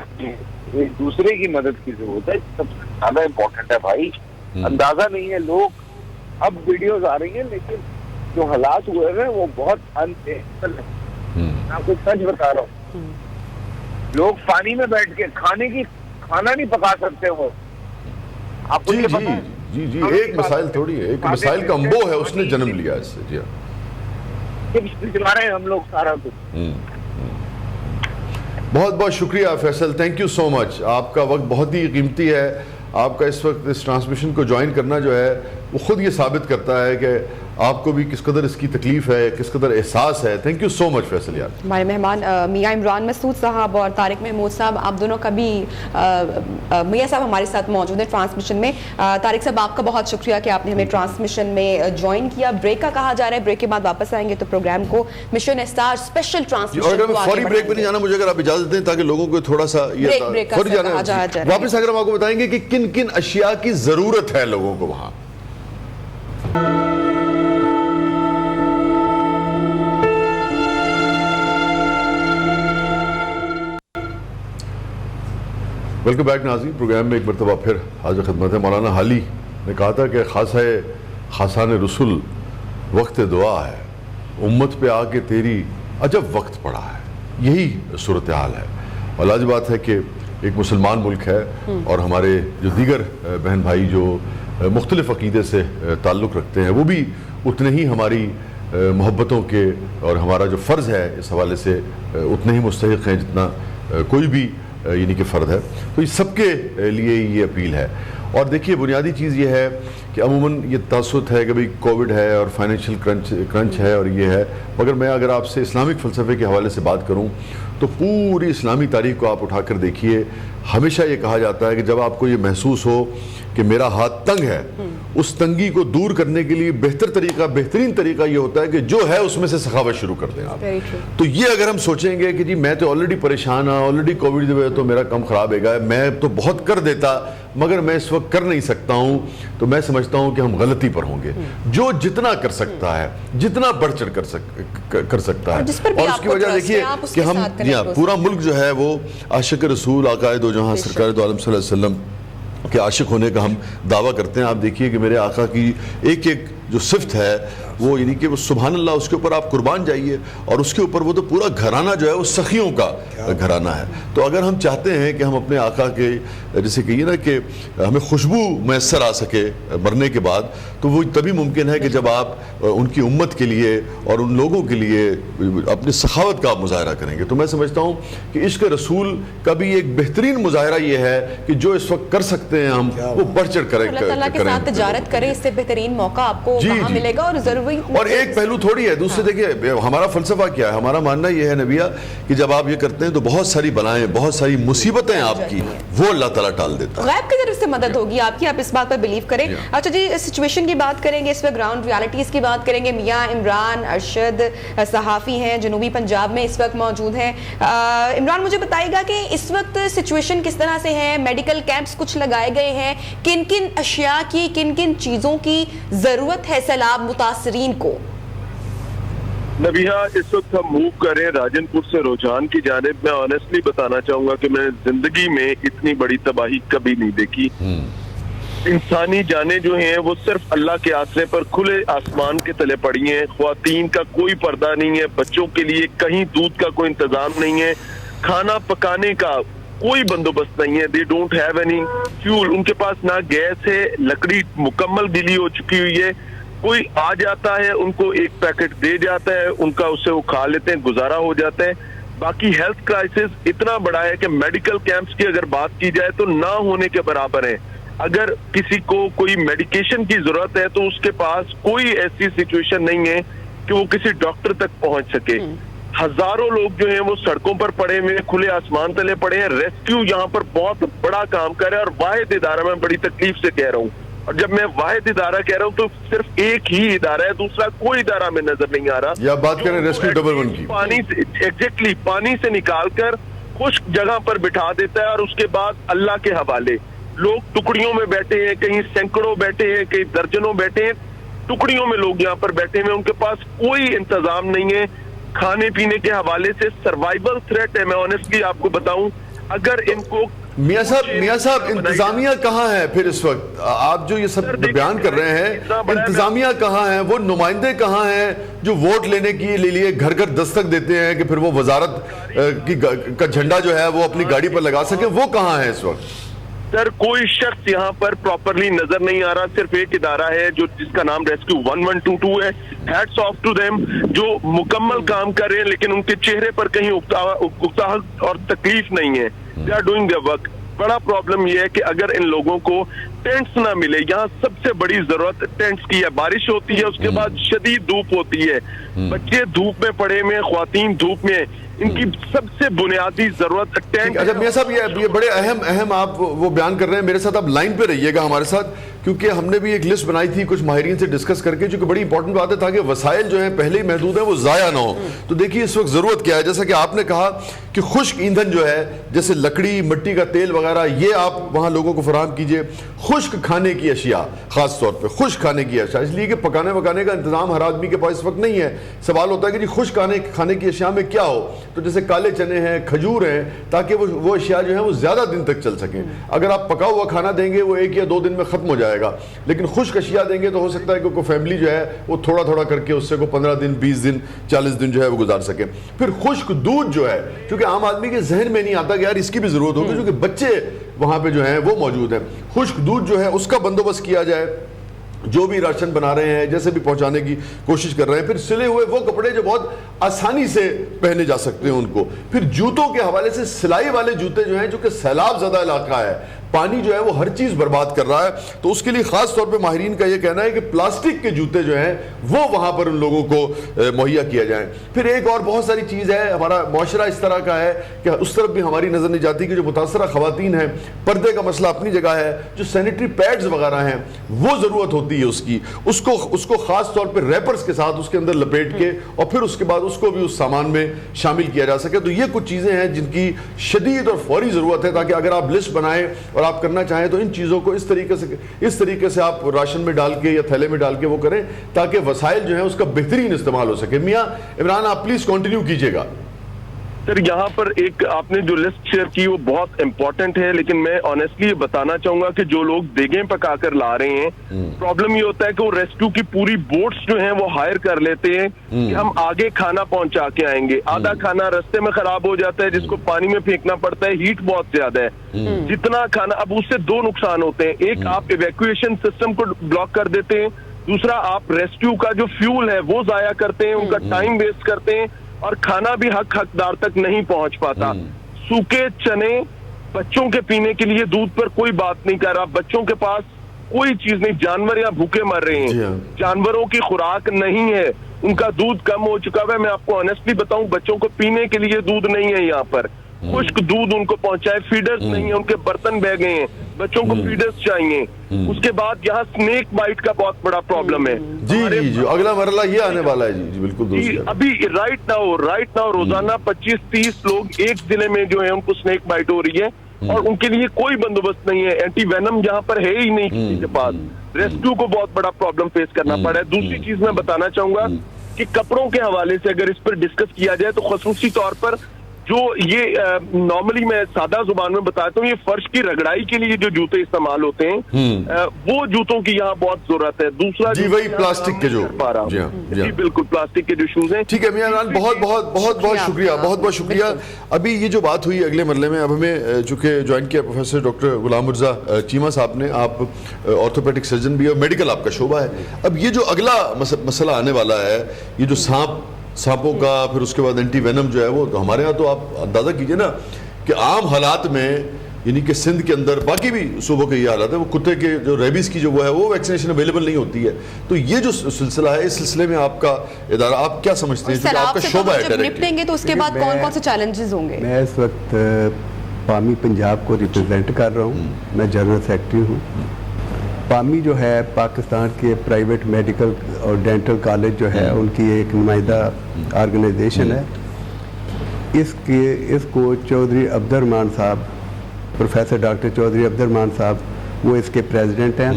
ایک دوسرے کی مدد کی ضرورت ہے, سب سے زیادہ امپورٹنٹ ہے بھائی. اندازہ نہیں ہے, لوگ اب ویڈیوز آ رہی ہیں لیکن جو حالات ہوئے ہیں وہ بہت انتہا ہے. میں آپ کو سچ بتا رہا ہوں, لوگ پانی میں بیٹھ کے کھانا نہیں پکا سکتے ہو. آپ کو یہ پتا ہے؟ جی ایک مسائل تھوڑی ہے, ایک مسائل کا انبو ہے, اس نے جنم لیا اس سے. جی چلا رہے ہیں ہم لوگ سارا کچھ. بہت بہت شکریہ فیصل, تھینک یو سو مچ. آپ کا وقت بہت ہی قیمتی ہے. آپ کا اس وقت اس ٹرانسمیشن کو جوائن کرنا جو ہے وہ خود یہ ثابت کرتا ہے کہ آپ کو بھی کس قدر اس کی تکلیف ہے, کس قدر احساس ہے. تھینک یو سو مچ فیصل یار. ہمارے مہمان میاں عمران مسعود صاحب اور طارق محمود صاحب, آپ دونوں کا بھی, میاں صاحب ہمارے ساتھ موجود ہیں ٹرانسمیشن میں. طارق صاحب آپ کا بہت شکریہ کہ آپ نے ہمیں ٹرانسمیشن میں جوائن کیا. بریک کا کہا جا رہا ہے, بریک کے بعد واپس آئیں گے تو پروگرام کو مشن اسٹار اسپیشل ٹرانسمیشن کو فوری بریک پہ نہیں جانا مجھے, اگر آپ اجازت دیں تاکہ لوگوں کو تھوڑا سا فوری جانا ہے. واپس اگر ہم آپ کو بتائیں گے کہ کن کن اشیاء کی ضرورت ہے لوگوں کو وہاں. ویلکم بیک ناظرین, پروگرام میں ایک مرتبہ پھر حاضر خدمت ہے. مولانا حالی نے کہا تھا کہ خاصان رسول وقت دعا ہے, امت پہ آ کے تیری عجب وقت پڑا ہے. یہی صورتحال ہے. اور لاجب بات ہے کہ ایک مسلمان ملک ہے اور ہمارے جو دیگر بہن بھائی جو مختلف عقیدے سے تعلق رکھتے ہیں وہ بھی اتنے ہی ہماری محبتوں کے اور ہمارا جو فرض ہے اس حوالے سے اتنے ہی مستحق ہیں جتنا کوئی بھی یعنی کہ فرد ہے. تو یہ سب کے لیے یہ اپیل ہے. اور دیکھیے بنیادی چیز یہ ہے کہ عموماً یہ تاثر ہے کہ بھئی کووڈ ہے اور فائنینشیل کرنچ ہے اور یہ ہے, مگر میں اگر آپ سے اسلامک فلسفے کے حوالے سے بات کروں تو پوری اسلامی تاریخ کو آپ اٹھا کر دیکھیے, ہمیشہ یہ کہا جاتا ہے کہ جب آپ کو یہ محسوس ہو کہ میرا ہاتھ تنگ ہے, اس تنگی کو دور کرنے کے لیے بہترین طریقہ یہ ہوتا ہے کہ جو ہے اس میں سے سخاوت شروع کر دیں آپ. تو یہ اگر ہم سوچیں گے کہ جی میں تو آلریڈی پریشان ہوں, آلریڈی کووڈ جو ہے تو میرا کم خراب ہے گا, میں تو بہت کر دیتا مگر میں اس وقت کر نہیں سکتا ہوں, تو میں سمجھتا ہوں کہ ہم غلطی پر ہوں گے. جو جتنا کر سکتا ہے, جتنا بڑھ چڑھ کر سکتا ہے, اور اس کی وجہ دیکھیے کہ ہم پورا ملک جو ہے وہ عاشق رسول آقا دو جہاں سرکار دو عالم صلی اللہ علیہ وسلم کہ عاشق ہونے کا ہم دعویٰ کرتے ہیں. آپ دیکھیے کہ میرے آقا کی ایک ایک جو صفت ہے وہ یعنی کہ وہ سبحان اللہ, اس کے اوپر آپ قربان جائیے, اور اس کے اوپر وہ تو پورا گھرانہ جو ہے وہ سخیوں کا گھرانہ ہے. تو اگر ہم چاہتے ہیں کہ ہم اپنے آقا کے جیسے کہیے نا کہ ہمیں خوشبو میسر آ سکے مرنے کے بعد, تو وہ تبھی ممکن ہے کہ جب آپ ان کی امت کے لیے اور ان لوگوں کے لیے اپنی سخاوت کا آپ مظاہرہ کریں گے. تو میں سمجھتا ہوں کہ عشق رسول کا بھی ایک بہترین مظاہرہ یہ ہے کہ جو اس وقت کر سکتے ہیں ہم وہ بڑھ چڑھ کریں. اللہ تعالیٰ کے ساتھ تجارت کریں, اس سے بہترین موقع آپ کو کہاں ملے گا. اور ضروری اور ایک پہلو تھوڑی ہے, دوسرے دیکھیے ہمارا فلسفہ کیا ہے, ہمارا ماننا یہ ہے نبیہ کہ جب آپ یہ کرتے ہیں تو بہت ساری بلائیں, بہت ساری مصیبتیں آپ کی وہ اللہ تعالیٰ ٹال دیتا ہے. غیب کی طرف سے مدد ہوگی آپ کی, آپ اس بات پر بلیو کریں. اچھا جی, سچویشن کی بات کریں گے, اس وقت گراؤنڈ ریالٹیز کی بات کریں گے. میاں عمران ارشد صحافی ہیں, جنوبی پنجاب میں اس وقت موجود ہیں. عمران مجھے بتائے گا کہ اس وقت سچویشن کس طرح سے ہے, میڈیکل کیمپس کچھ لگائے گئے ہیں, کن کن اشیاء کی, کن کن چیزوں کی ضرورت ہے سیلاب متاثرین کو؟ نبیہ, اس وقت ہم موو کر رہے ہیں راجن پور سے روجان کی جانب. میں آنیسٹلی بتانا چاہوں گا کہ میں زندگی میں اتنی بڑی تباہی کبھی نہیں دیکھی. انسانی جانیں جو ہیں وہ صرف اللہ کے آسرے پر کھلے آسمان کے تلے پڑی ہیں. خواتین کا کوئی پردہ نہیں ہے, بچوں کے لیے کہیں دودھ کا کوئی انتظام نہیں ہے, کھانا پکانے کا کوئی بندوبست نہیں ہے. They don't have any fuel, ان کے پاس نہ گیس ہے, لکڑی مکمل گلی ہو چکی ہوئی ہے. کوئی آ جاتا ہے ان کو ایک پیکٹ دے جاتا ہے, ان کا اسے وہ کھا لیتے ہیں, گزارا ہو جاتا ہے. باقی ہیلتھ کرائسس اتنا بڑا ہے کہ میڈیکل کیمپس کی اگر بات کی جائے تو نہ ہونے کے برابر ہے. اگر کسی کو کوئی میڈیکیشن کی ضرورت ہے تو اس کے پاس کوئی ایسی سچویشن نہیں ہے کہ وہ کسی ڈاکٹر تک پہنچ سکے. ہزاروں لوگ جو ہیں وہ سڑکوں پر پڑے ہوئے, کھلے آسمان تلے پڑے ہیں. ریسکیو یہاں پر بہت بڑا کام کر رہا ہے, اور واحد ادارہ میں بڑی تکلیف سے کہہ رہا ہوں, اور جب میں واحد ادارہ کہہ رہا ہوں تو صرف ایک ہی ادارہ ہے, دوسرا کوئی ادارہ میں نظر نہیں آ رہا. یا بات کریں ریسکیو ڈبل ون کی, پانی سے ایگزیکٹلی پانی سے نکال کر خشک جگہ پر بٹھا دیتا ہے, اور اس کے بعد اللہ کے حوالے. لوگ ٹکڑیوں میں بیٹھے ہیں, کہیں سینکڑوں بیٹھے ہیں, کہیں درجنوں بیٹھے ہیں. टुकड़ियों में लोग यहाँ पर बैठे हुए हैं, उनके पास कोई इंतजाम नहीं है खाने पीने के हवाले से। सर्वाइवल थ्रेट है, मैं ऑनेस्टली आपको बताऊं। अगर इनको मियां साहब इंतजामिया कहाँ है फिर इस वक्त? आप जो ये सब बयान कर रहे हैं, इंतजामिया कहाँ है? वो नुमाइंदे कहाँ हैं जो वोट लेने के लिए घर घर दस्तक देते हैं कि फिर वो वजारत का झंडा जो है वो अपनी गाड़ी पर लगा सके? वो कहाँ है इस वक्त? सर कोई शख्स यहाँ पर प्रॉपरली नजर नहीं आ रहा। सिर्फ एक इदारा है जो जिसका नाम रेस्क्यू 1122 है। हैट्स ऑफ टू देम जो मुकम्मल काम कर रहे हैं, लेकिन उनके चेहरे पर कहीं उकताहट और तकलीफ नहीं है। They are doing their work. बड़ा प्रॉब्लम यह है कि अगर इन लोगों को टेंट्स ना मिले, यहाँ सबसे बड़ी जरूरत टेंट्स की है। बारिश होती है, उसके बाद शदीद धूप होती है, बच्चे धूप में पड़े हुए, ख्वातीन धूप में, इनकी सबसे बुनियादी जरूरत टेंट। अच्छा मियां साहब, ये बड़े अहम आप वो बयान कर रहे हैं। मेरे साथ आप लाइन पे रहिएगा हमारे साथ, क्योंकि हमने भी एक लिस्ट बनाई थी कुछ माहिरीन से डिस्कस करके, जो कि बड़ी इंपॉर्टेंट बात है, ताकि वसाइल जो हैं पहले ही महदूद है वो ज़ाया ना हो। तो देखिए इस वक्त ज़रूरत क्या है, जैसा कि आपने कहा कि खुश्क ईंधन जो है, जैसे लकड़ी, मिट्टी का तेल वगैरह, ये आप वहाँ लोगों को फराहम कीजिए। खुश्क खाने की अशिया, खास तौर पर खुश्क खाने की अशिया, इसलिए कि पकाने वकाने का इंतजाम हर आदमी के पास इस वक्त नहीं है। सवाल होता है कि जी खुश्क खाने की अशिया में क्या हो, तो जैसे काले चने हैं, खजूर हैं, ताकि वो अशिया जो है वो ज़्यादा दिन तक चल सकें। अगर आप पका हुआ खाना देंगे वो 1 या 2 दिन में ख़त्म हो जाएगा, लेकिन खुश्क अशिया देंगे तो हो सकता है कि कोई फैमिली जो है वो थोड़ा थोड़ा करके उससे को 15 दिन, 20 दिन, 40 दिन जो है वो गुजार सके। फिर खुश्क दूध जो है, क्योंकि आम आदमी के जहन में नहीं आता कि यार इसकी भी ज़रूरत होगी, क्योंकि बच्चे वहाँ पे जो हैं वो मौजूद हैं। खुश्क दूध जो है उसका बंदोबस्त किया जाए, जो भी राशन बना रहे हैं जैसे भी पहुंचाने की कोशिश कर रहे हैं। फिर सिले हुए वो कपड़े जो बहुत आसानी से पहने जा सकते हैं उनको। फिर जूतों के हवाले से सिलाई वाले जूते जो हैं, जो कि सैलाब ज़्यादा इलाका है, पानी जो है वो हर चीज़ बर्बाद कर रहा है, तो उसके लिए ख़ास तौर पे माहिरीन का ये कहना है कि प्लास्टिक के जूते जो हैं वो वहाँ पर उन लोगों को मुहैया किया जाए। फिर एक और बहुत सारी चीज़ है, हमारा मुआशरा इस तरह का है कि उस तरफ भी हमारी नज़र नहीं जाती कि जो मुतासरा ख़वातीन हैं, पर्दे का मसला अपनी जगह है, जो सैनिटरी पैड्स वगैरह हैं वो ज़रूरत होती है उसकी, उसको ख़ास तौर पर रैपर्स के साथ उसके अंदर लपेट के और फिर उसके बाद उसको भी उस सामान में शामिल किया जा सके। तो ये कुछ चीज़ें हैं जिनकी शदीद और फौरी ज़रूरत है, ताकि अगर आप लिस्ट बनाएं और आप करना चाहें तो इन चीज़ों को इस तरीके से आप राशन में डाल के या थैले में डाल के वो करें, ताकि वसाइल जो है उसका बेहतरीन इस्तेमाल हो सके। मियां इमरान, आप प्लीज़ कंटिन्यू कीजिएगा। सर यहाँ पर एक आपने जो लिस्ट शेयर की वो बहुत इंपॉर्टेंट है, लेकिन मैं ऑनेस्टली बताना चाहूंगा कि जो लोग देगें पकाकर ला रहे हैं, प्रॉब्लम ये होता है कि वो रेस्क्यू की पूरी बोट्स जो हैं वो हायर कर लेते हैं कि हम आगे खाना पहुंचा के आएंगे। आधा खाना रास्ते में खराब हो जाता है, जिसको पानी में फेंकना पड़ता है, हीट बहुत ज्यादा है। जितना खाना, अब उससे 2 नुकसान होते हैं। एक, आप इवैक्यूएशन सिस्टम को ब्लॉक कर देते हैं, दूसरा आप रेस्क्यू का जो फ्यूल है वो जाया करते हैं, उनका टाइम वेस्ट करते हैं, और खाना भी हकदार तक नहीं पहुंच पाता। सूखे चने, बच्चों के पीने के लिए दूध पर कोई बात नहीं कर रहा, बच्चों के पास कोई चीज नहीं, जानवर यहाँ भूखे मर रहे हैं, जानवरों की खुराक नहीं है, उनका दूध कम हो चुका है। मैं आपको ऑनेस्टली बताऊं, बच्चों को पीने के लिए दूध नहीं है यहाँ पर, खुश्क दूध उनको पहुंचाए, फीडर्स नहीं है, उनके बर्तन बह गए हैं, बच्चों को फीडर्स चाहिए। उसके बाद यहाँ स्नेक बाइट का बहुत बड़ा प्रॉब्लम है। जी, अगला मरला ये आने वाला है। जी बिल्कुल जी, अभी राइट नाउ रोजाना 25-30 लोग एक जिले में जो है उनको स्नेक बाइट हो रही है, और उनके लिए कोई बंदोबस्त नहीं है। एंटी वेनम यहाँ पर है ही नहीं किसी के पास। रेस्क्यू को बहुत बड़ा प्रॉब्लम फेस करना पड़ा है। दूसरी चीज मैं बताना चाहूंगा कि कपड़ों के हवाले से अगर इस पर डिस्कस किया जाए तो खसूसी तौर पर जो ये नॉर्मली मैं सादा जुबान में बताता हूँ, ये फर्श की रगड़ाई के लिए जो जूते इस्तेमाल होते हैं वो जूतों की यहाँ बहुत जरूरत है। दूसरा जी वही प्लास्टिक के जो जी बिल्कुल प्लास्टिक के जो शूज हैं। ठीक है मियां इमरान, बहुत बहुत शुक्रिया। अभी ये जो बात हुई अगले मरले में, अब हमें चूंकि ज्वाइन किया प्रोफेसर डॉक्टर गुलाम मिर्जा चीमा साहब ने, आप ऑर्थोपेडिक सर्जन भी और मेडिकल आपका शोबा है। अब ये जो अगला मसला आने वाला है, ये जो सांपों का, फिर उसके बाद एंटी वेनम जो है वो, तो हमारे यहाँ तो आप अंदाज़ा कीजिए ना कि आम हालात में, यानी कि सिंध के अंदर, बाकी भी सूबों के ये हालात है, वो कुत्ते के जो रेबीज़ की जो वो है वो वैक्सीनेशन अवेलेबल नहीं होती है। तो ये जो सिलसिला है, इस सिलसिले में आपका इदारा, आप क्या समझते हैं? आपका शोबा है, जब निपटेंगे तो उसके बाद कौन कौन से चैलेंजेस होंगे? मैं इस वक्त पामी पंजाब को रिप्रेजेंट कर रहा हूँ, मैं जनरल सेक्रेटरी हूँ। पामी जो है पाकिस्तान के प्राइवेट मेडिकल और डेंटल कॉलेज जो है उनकी एक नुमाइंदा ऑर्गेनाइजेशन है। इसको चौधरी अब्दुर्रहमान साहब, प्रोफेसर डॉक्टर चौधरी अब्दुर्रहमान साहब, वो इसके प्रेसिडेंट हैं।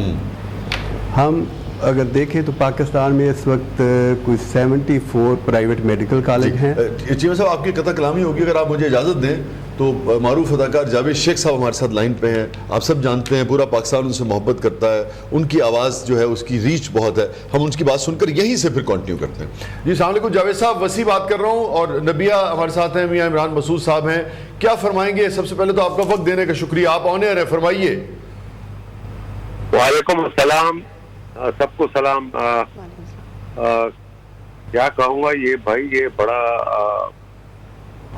हम اگر دیکھیں تو پاکستان میں اس وقت کوئی 74 پرائیویٹ میڈیکل کالج ہیں. چیمہ صاحب آپ کی قطع کلامی ہوگی, اگر آپ مجھے اجازت دیں تو معروف اداکار جاوید شیخ صاحب ہمارے ساتھ لائن پہ ہیں. آپ سب جانتے ہیں پورا پاکستان ان سے محبت کرتا ہے, ان کی آواز جو ہے اس کی ریچ بہت ہے. ہم ان کی بات سن کر یہیں سے پھر کنٹینیو کرتے ہیں. جی السلام علیکم جاوید صاحب, وسیع بات کر رہا ہوں اور نبیہ ہمارے ساتھ ہیں, میاں عمران مسعود صاحب ہیں. کیا فرمائیں گے؟ سب سے پہلے تو آپ کا وقت دینے کا شکریہ, آپ آن ایئر ہیں, فرمائیے. وعلیکم السلام, سب کو سلام. کیا کہوں گا, یہ بھائی یہ بڑا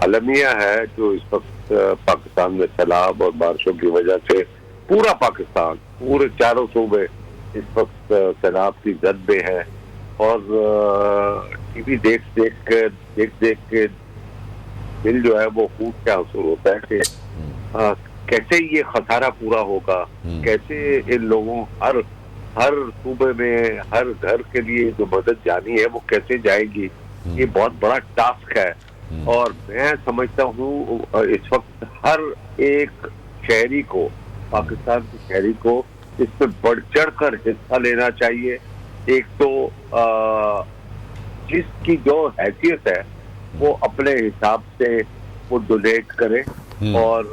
المیہ ہے جو اس وقت پاکستان میں سیلاب اور بارشوں کی وجہ سے پورا پاکستان, پورے چاروں صوبے اس وقت سیلاب کی زد میں ہے. اور ٹی وی دیکھ کے دل جو ہے وہ پھوٹ کے آنسو ہوتا ہے کہ کیسے یہ خسارہ پورا ہوگا, کیسے ان لوگوں ہر صوبے میں ہر گھر کے لیے جو مدد جانی ہے وہ کیسے جائے گی. یہ بہت بڑا ٹاسک ہے. اور میں سمجھتا ہوں اس وقت ہر ایک شہری کو, پاکستان کے شہری کو اس میں بڑھ چڑھ کر حصہ لینا چاہیے. ایک تو جس کی جو حیثیت ہے وہ اپنے حساب سے وہ ڈونیٹ کرے, اور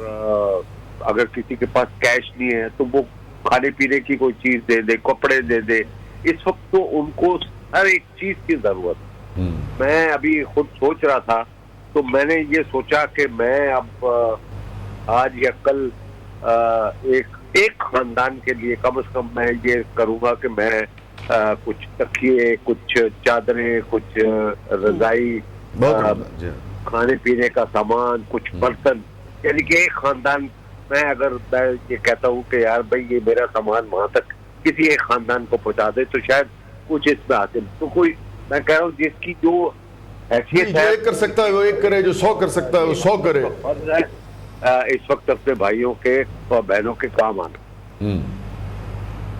اگر کسی کے پاس کیش نہیں ہے تو وہ کھانے پینے کی کوئی چیز دے دے, کپڑے دے دے. اس وقت تو ان کو ہر ایک چیز کی ضرورت. میں ابھی خود سوچ رہا تھا تو میں نے یہ سوچا کہ میں اب آج یا کل ایک خاندان کے لیے کم از کم میں یہ کروں گا کہ میں کچھ تکیے, کچھ چادریں, کچھ رضائی, کھانے پینے کا سامان, کچھ برتن, یعنی کہ ایک خاندان میں اگر میں یہ کہتا ہوں کہ یار بھائی یہ میرا سامان وہاں تک کسی ایک خاندان کو پہنچا دے تو شاید کچھ اس میں حاصل. تو کوئی میں کہہ رہا ہوں جس کی جو حیثیت ہے, ایک کر سکتا ہے وہ ایک کرے, جو 100 کر سکتا ہے وہ 100 کرے. اس وقت اپنے بھائیوں کے اور بہنوں کے کام آنا.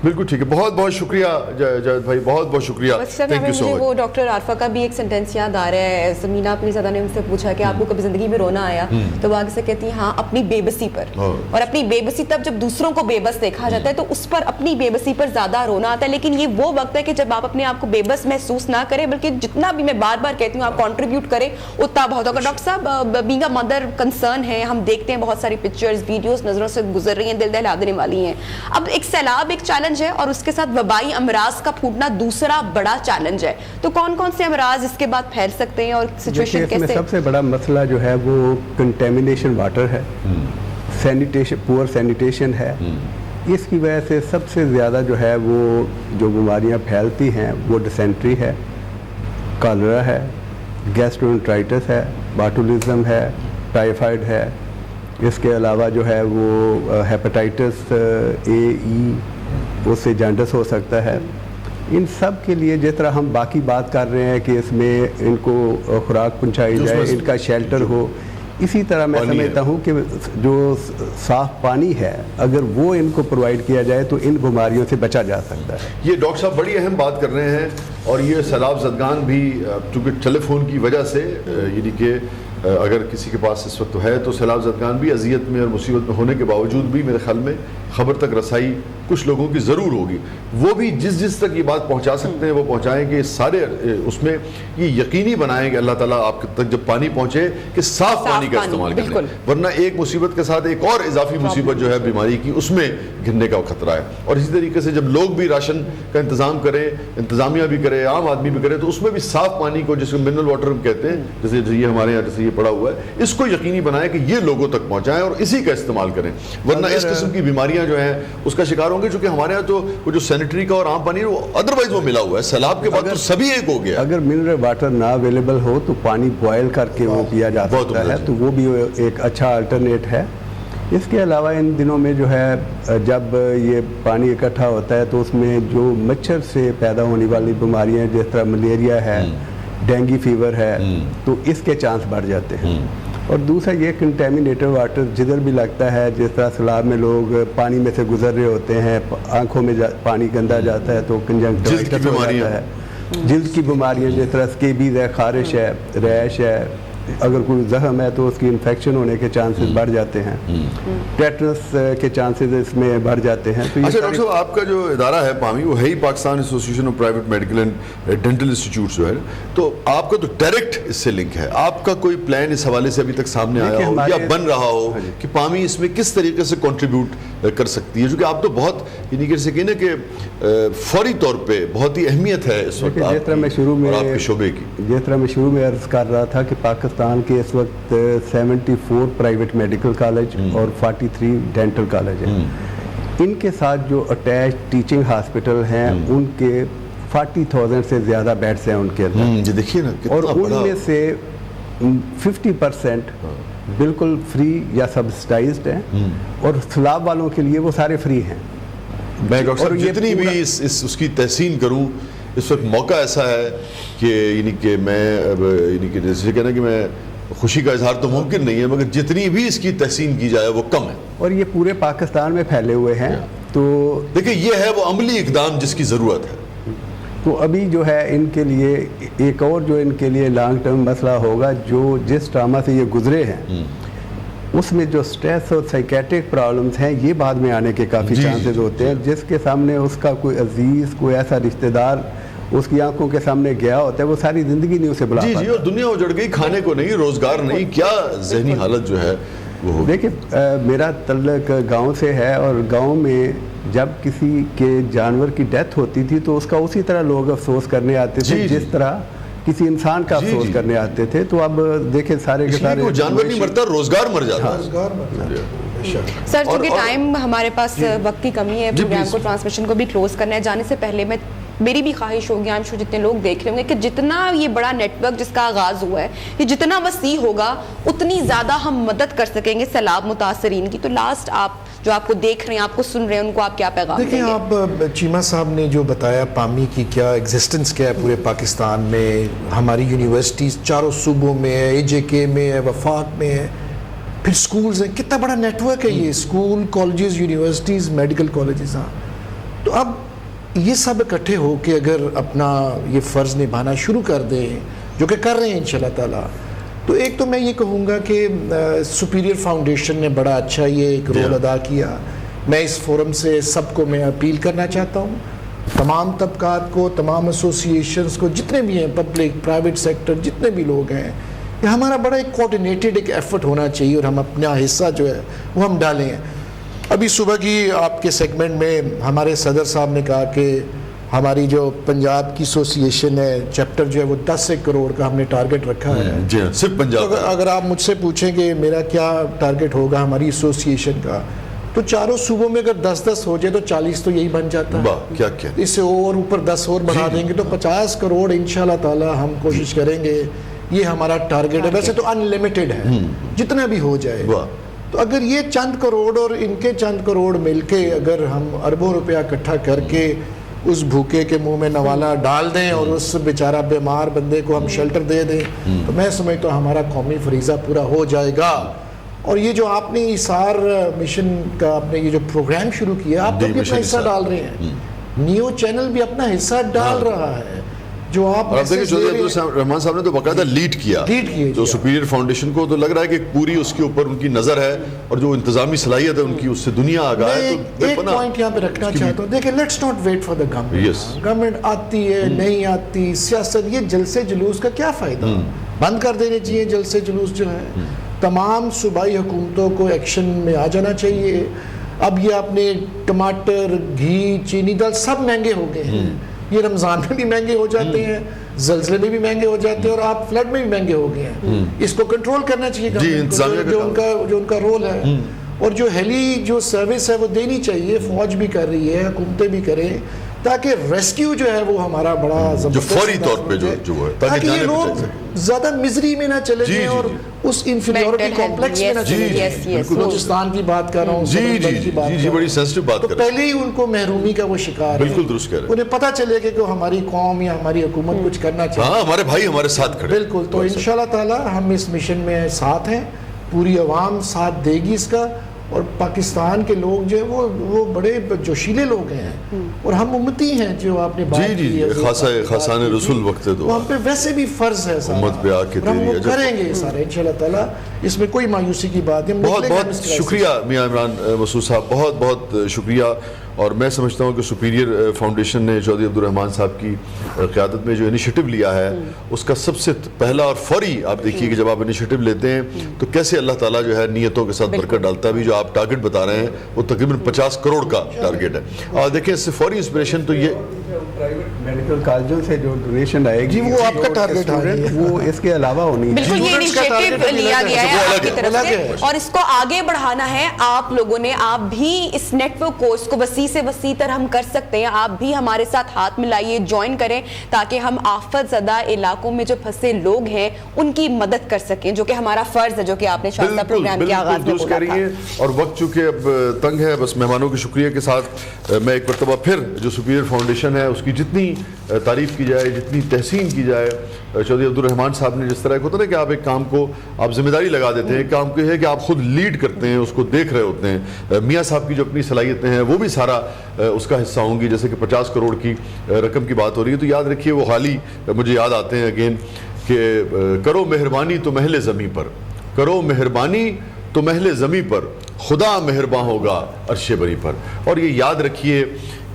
بالکل ٹھیک ہے, بہت بہت شکریہ جاوید بھائی, بہت بہت شکریہ. تھینک یو سو مچ. وہ ڈاکٹر عارفہ کا بھی ایک سینٹینس یاد آ رہا ہے. زمینہ اپنی زیادہ نے ان سے پوچھا کہ آپ کو کبھی زندگی میں رونا آیا, تو وہ آگے سے کہتی ہیں ہاں اپنی بے بسی پر. اور اپنی بے بسی تب جب دوسروں کو بے بس دیکھا جاتا ہے تو اس پر اپنی بے بسی پر زیادہ رونا آتا ہے. لیکن یہ وہ وقت ہے کہ جب آپ اپنے آپ کو بے بس محسوس نہ کریں, بلکہ جتنا بھی میں بار بار کہتی ہوں آپ کنٹریبیوٹ کریں اتنا بہت ہوگا. ڈاکٹر صاحب بینگ اے مدر کنسرن ہے, ہم دیکھتے ہیں بہت ساری پکچرز ویڈیوز نظروں سے گزر رہی ہیں, دل دہلا دینے والی ہیں. اب ایک سیلاب ایک چیلنج ہے اور اس کے ساتھ وبائی امراض کا پھوٹنا دوسرا بڑا چیلنج ہے. تو کون کون سے امراض اس کے بعد پھیل سکتے ہیں اور سچویشن کیسے؟ اس میں سب سے بڑا مسئلہ جو ہے وہ کنٹیمنیشن واٹر ہے, سینیٹیشن, پور سینیٹیشن ہے. اس کی وجہ سے سب سے زیادہ جو ہے وہ جو بیماریاں پھیلتی ہیں وہ ڈسینٹری ہے, کالرا ہے, گیسٹرونٹرائٹس ہے, باٹولزم ہے, ٹائیفائڈ ہے. اس کے علاوہ جو ہے وہ ہیپاٹائٹس اے ای, اس سے جانڈس ہو سکتا ہے. ان سب کے لیے جس طرح ہم باقی بات کر رہے ہیں کہ اس میں ان کو خوراک پہنچائی جائے, ان کا شیلٹر ہو, اسی طرح میں سمجھتا ہوں کہ جو صاف پانی ہے اگر وہ ان کو پرووائڈ کیا جائے تو ان بیماریوں سے بچا جا سکتا ہے. یہ ڈاکٹر صاحب بڑی اہم بات کر رہے ہیں. اور یہ سیلاب زدگان بھی چونکہ ٹیلی فون کی وجہ سے, یعنی کہ اگر کسی کے پاس اس وقت ہے تو سیلاب زدگان بھی اذیت میں اور مصیبت میں ہونے کے باوجود بھی میرے خیال میں خبر تک رسائی کچھ لوگوں کی ضرور ہوگی. وہ بھی جس تک یہ بات پہنچا سکتے ہیں وہ پہنچائیں گے. سارے اس میں یہ یقینی بنائیں گے اللہ تعالیٰ آپ تک جب پانی پہنچے کہ صاف پانی کا استعمال کریں, ورنہ ایک مصیبت کے ساتھ ایک اور اضافی مصیبت جو ہے بیماری کی اس میں گھرنے کا خطرہ ہے. اور اسی طریقے سے جب لوگ بھی راشن کا انتظام کریں, انتظامیہ بھی کرے, عام آدمی بھی کرے, تو اس میں بھی صاف پانی کو جس کو منرل واٹر کہتے ہیں, جیسے یہ ہمارے یہاں جیسے یہ پڑا ہوا ہے, اس کو یقینی بنائیں کہ یہ لوگوں تک پہنچائیں اور اسی کا استعمال کریں. ورنہ اس قسم کی بیماریاں جو ہیں اس کا شکار ہوں گے, چونکہ ہمارے یہاں تو وہ جو سینیٹری کا اور عام پانی وہ ادروائز وہ ملا ہوا ہے. سیلاب کے بعد تو سبھی ایک ہو گیا. اگر منرل واٹر نہ اویلیبل ہو تو پانی بوائل کر کے وہ پیا جا سکتا ہے, تو وہ بھی ایک اچھا الٹرنیٹ ہے. اس کے علاوہ ان دنوں میں جو ہے جب یہ پانی اکٹھا ہوتا ہے تو اس میں جو مچھر سے پیدا ہونے والی بیماریاں جس طرح ملیریا ہے, ڈینگی فیور ہے, تو اس کے چانس بڑھ جاتے ہیں. اور دوسرا یہ کنٹیمنیٹڈ واٹر جدھر بھی لگتا ہے, جس طرح سیلاب میں لوگ پانی میں سے گزر رہے ہوتے ہیں, آنکھوں میں پانی گندا جاتا ہے تو کنجنکٹیوائٹس ہو جاتا ہے. جلد کی بیماریاں جس طرح سکیبیز ہے, خارش ہے, ریش ہے, अगर कोई जख्म है तो उसकी इन्फेक्शन होने के चांसेस बढ़ जाते हैं, टेटनस के चांसेस इसमें बढ़ जाते हैं। तो अच्छा डॉक्टर साहब, आपका जो इदारा है पामी, वो है ही Pakistan association of private medical and dental institute जो है, तो आपका तो डायरेक्ट इससे लिंक है। आपका कोई प्लान इस हवाले से अभी तक सामने आया हो या बन रहा हो कि पामी इसमें किस तरीके से कंट्रीब्यूट कर सकती है? क्योंकि आप तो बहुत यानी कि जैसे कहना कि फौरी तौर पे बहुत ही अहमियत है इस वक्त जिस तरह मैं शुरू में आपके शोबे की, जिस तरह मैं शुरू में अर्ज कर रहा था कि पाकिस्तान के इस वक्त 74 प्राइवेट मेडिकल कॉलेज और 43 डेंटल कॉलेज हैं। इनके साथ जो अटैच टीचिंग हॉस्पिटल हैं उनके 40,000 से ज़्यादा बेड्स हैं उनके अंदर। ये देखिए ना कितना और बड़ा। उनमें से 50% बिल्कुल फ्री या सब्सिडाइज्ड हैं और सैलाब वालों के लिए वो सारे फ्री हैं। मैं डॉक्टर साहब और ये जितनी भी इस उसकी तहसीन करूं, इस वक्त मौका ऐसा है कि यानी कि मैं यानी कि जैसे कहना कि मैं खुशी का इजहार तो मुमकिन नहीं है, मगर जितनी भी इसकी तहसीन की जाए वो कम है। और ये पूरे पाकिस्तान में फैले हुए हैं। तो देखिए ये है वो अमली इकदाम जिसकी ज़रूरत है। तो अभी जो है इनके लिए एक और जो इनके लिए लॉन्ग टर्म मसला होगा, जो जिस ट्रामा से ये गुजरे हैं उसमें जो स्ट्रेस और साइकेट्रिक प्रॉब्लम्स हैं ये बाद में आने के काफ़ी चांसेस होते हैं। जिसके सामने उसका कोई अजीज़, कोई ऐसा रिश्तेदार उसकी आंखों के सामने गया होता है, वो सारी ज़िंदगी नहीं उसे बुला पाता। जी, और दुनिया उजड़ गई, खाने को नहीं, रोज़गार नहीं, क्या जहनी हालत जो है वो होगी। देखिए मेरा तल्लक गांव से है और गांव में जब किसी के जानवर की डेथ होती थी तो उसका उसी तरह लोग अफसोस करने आते थे जिस तरह किसी इंसान का अफसोस करने आते थे। तो अब देखें सारे के सारे जानवर नहीं मरता, रोजगार मर जाता है। सर चूंकि टाइम हमारे पास वक्त की कमी है, प्रोग्राम को ट्रांसमिशन को भी क्लोज करना है, जाने से पहले मेरी भी ख्वाहिश होगी, आई एम श्योर जितने लोग देख रहे होंगे, कि जितना ये बड़ा नेटवर्क जिसका आगाज़ हुआ है ये जितना वसी होगा उतनी ज़्यादा हम मदद कर सकेंगे सैलाब मुतासरीन की। तो लास्ट आप जो आपको देख रहे हैं, आपको सुन रहे हैं, उनको आप क्या पैगाम देंगे? देखिए आप चीमा साहब ने जो बताया पामी की क्या एग्जिस्टेंस क्या है पूरे पाकिस्तान में, हमारी यूनिवर्सिटीज़ चारों सूबों में है, AJK में है, वफाक में है, फिर स्कूल्स हैं, कितना बड़ा नेटवर्क है ये, school, colleges, universities, medical colleges. हाँ, तो अब ये सब इकट्ठे हो के अगर अपना ये फ़र्ज़ निभाना शुरू कर दें, जो कि कर रहे हैं इंशाल्लाह ताला, तो एक तो मैं ये कहूँगा कि सुपीरियर फाउंडेशन ने बड़ा अच्छा ये एक रोल अदा किया। मैं इस फोरम से सबको मैं अपील करना चाहता हूँ, तमाम तबकात को, तमाम एसोसिएशंस को, जितने भी हैं, पब्लिक, प्राइवेट सेक्टर, जितने भी लोग हैं, ये हमारा बड़ा एक कोऑर्डिनेटेड एक एफर्ट होना चाहिए और हम अपना हिस्सा जो है वो हम डालें। अभी सुबह की आपके सेगमेंट में हमारे सदर साहब ने कहा कि हमारी जो पंजाब की एसोसिएशन है, चैप्टर जो है वो 10 करोड़ का हमने टारगेट रखा है। जी सिर्फ पंजाब। तो अगर आप मुझसे पूछें कि मेरा क्या टारगेट होगा हमारी एसोसिएशन का, तो चारों सूबों में अगर 10-10 हो जाए तो 40 तो यही बन जाता है। क्या क्या इससे और ऊपर 10 और बढ़ा देंगे तो 50 करोड़ इंशाल्लाह ताला हम कोशिश करेंगे। ये हमारा टारगेट है, वैसे तो अनलिमिटेड है, जितना भी हो जाए। तो अगर ये चंद करोड़ और इनके चंद करोड़ मिलके अगर हम अरबों रुपया इकट्ठा करके उस भूखे के मुंह में नवाला डाल दें और उस बेचारा बीमार बंदे को हम शेल्टर दे दें, तो मैं समझता हूँ हमारा कौमी फरीज़ा पूरा हो जाएगा। और ये जो आपने इसार मिशन का आपने ये जो प्रोग्राम शुरू किया, आप तो भी अपना हिस्सा डाल रहे हैं, नियो चैनल भी अपना हिस्सा डाल रहा है। जो आप रहमान साहब ने तो बाकायदा लीड किया जो सुपीरियर फाउंडेशन को, तो लग रहा है कि पूरी उसके ऊपर उनकी नज़र है और जो इंतजामी सलाहियत है उनकी, उससे दुनिया आगाह है। तो एक पॉइंट यहाँ पे रखना चाहता हूँ, देखिए let's not wait for the government. Government आती है नहीं आती, सियासत, ये जलसे जुलूस का क्या फ़ायदा, बंद कर देने चाहिए जलसे जुलूस जो है। तमाम सूबाई हुकूमतों को एक्शन में आ जाना चाहिए। अब ये अपने टमाटर, घी, चीनी, दाल सब महंगे हो गए हैं, ये रमज़ान में भी महंगे हो जाते हैं, ज़लज़ले में भी महंगे हो जाते हैं और आप फ्लड में भी महंगे हो गए हैं। इसको कंट्रोल करना चाहिए जो उनका रोल है। और जो हेली जो सर्विस है वो देनी चाहिए, फौज भी कर रही है, हुकूमतें भी करें, ताकि रेस्क्यू जो है वो हमारा बड़ा जो फौरी तौर पे जो है, ताकि ये लोग ज्यादा मिजरी में ना चले जाएं और उस इंफीरियरिटी कॉम्प्लेक्स में ना चले जाएं। बलूचिस्तान की बात कर रहा हूँ, जी बड़ी सेंसिटिव बात कर रहे हैं। पहले ही उनको महरूमी का वो शिकार है, बिल्कुल दुरुस्त कह रहे हैं। उन्हें पता चले कि हमारी कौम या हमारी हुकूमत कुछ करना चाहिए, हाँ हमारे भाई हमारे साथ खड़े। बिल्कुल। तो इंशाल्लाह ताला हम इस मिशन में साथ हैं, पूरी आवाम साथ देगी इसका, اور پاکستان کے لوگ جو ہیں وہ بڑے جوشیلے لوگ ہیں اور ہم امتی ہیں جو آپ نے بات کی ہے خاصان رسول وقت وہ ہم پہ ویسے بھی فرض ہے امت پہ آ کے ہم وہ کریں گے سارے انشاءاللہ تعالیٰ، اس میں کوئی مایوسی کی بات نہیں. بہت بہت شکریہ میاں عمران مسعود صاحب، بہت بہت شکریہ. اور میں سمجھتا ہوں کہ سپیریئر فاؤنڈیشن نے چودھری عبدالرحمان صاحب کی قیادت میں جو انیشیٹو لیا ہے اس کا سب سے پہلا اور فوری آپ دیکھیے کہ جب آپ انیشیٹو لیتے ہیں تو کیسے اللہ تعالیٰ جو ہے نیتوں کے ساتھ برکت ڈالتا ہے. ابھی جو آپ ٹارگٹ بتا رہے ہیں وہ تقریباً 50 کروڑ کا ٹارگٹ ہے. اور دیکھیں اس سے فوری انسپریشن تو یہ پرائیویٹ میڈیکل کالجوں سے جو ڈونیشن آئے گی وہ آپ کا ٹارگٹ ہے، وہ اس کے علاوہ ہونی ہے. بالکل یہ انیشیٹو لیا گیا ہے آپ کی طرف سے اور اس کو آگے بڑھانا ہے. آپ لوگوں نے، آپ بھی اس نیٹ ورک کو، اس کو وسیع سے وسیع تر ہم کر سکتے ہیں. آپ بھی ہمارے ساتھ ہاتھ ملائیے، جوائن کریں تاکہ ہم آفت زدہ علاقوں میں جو پھنسے لوگ ہیں ان کی مدد کر سکیں، جو کہ ہمارا فرض ہے، جو کہ آپ نے شاہ پروگرام کے آغاز میں بولا تھا. اور وقت چونکہ اب تنگ ہے، بس مہمانوں کے شکریہ کے ساتھ میں ایک مرتبہ پھر جو سپیریئر فاؤنڈیشن ہے اس کی جتنی تعریف کی جائے، جتنی تحسین کی جائے. چودھری عبدالرحمان صاحب نے جس طرح ہوتا ہے نا کہ آپ ایک کام کو آپ ذمہ داری لگا دیتے ہیں، ایک کام کو یہ ہے کہ آپ خود لیڈ کرتے ہیں، اس کو دیکھ رہے ہوتے ہیں. میاں صاحب کی جو اپنی صلاحیتیں ہیں وہ بھی سارا اس کا حصہ ہوں گی. جیسے کہ 50 کروڑ کی رقم کی بات ہو رہی ہے تو یاد رکھیے وہ حالی مجھے یاد آتے ہیں اگین کہ کرو مہربانی تو محل زمیں پر، کرو مہربانی تو محل زمیں پر، خدا مہرباں ہوگا عرش بری پر. اور یہ یاد رکھیے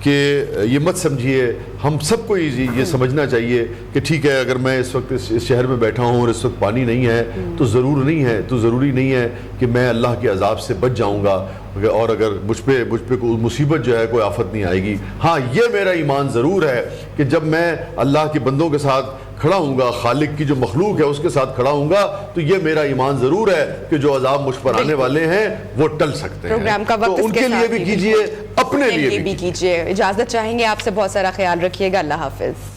کہ یہ مت سمجھیے، ہم سب کو یہ سمجھنا چاہیے کہ ٹھیک ہے اگر میں اس وقت اس شہر میں بیٹھا ہوں اور اس وقت پانی نہیں ہے تو ضروری نہیں ہے کہ میں اللہ کے عذاب سے بچ جاؤں گا اور اگر مجھ پہ کوئی مصیبت جو ہے کوئی آفت نہیں آئے گی. ہاں یہ میرا ایمان ضرور ہے کہ جب میں اللہ کے بندوں کے ساتھ کھڑا ہوں گا، خالق کی جو مخلوق ہے اس کے ساتھ کھڑا ہوں گا تو یہ میرا ایمان ضرور ہے کہ جو عذاب مجھ پر آنے والے ہیں وہ ٹل سکتے ہیں. پروگرام کا وقت تو ان کے لیے بھی کیجئے، اپنے لیے بھی کیجئے. اجازت چاہیں گے آپ سے، بہت سارا خیال رکھیے گا. اللہ حافظ.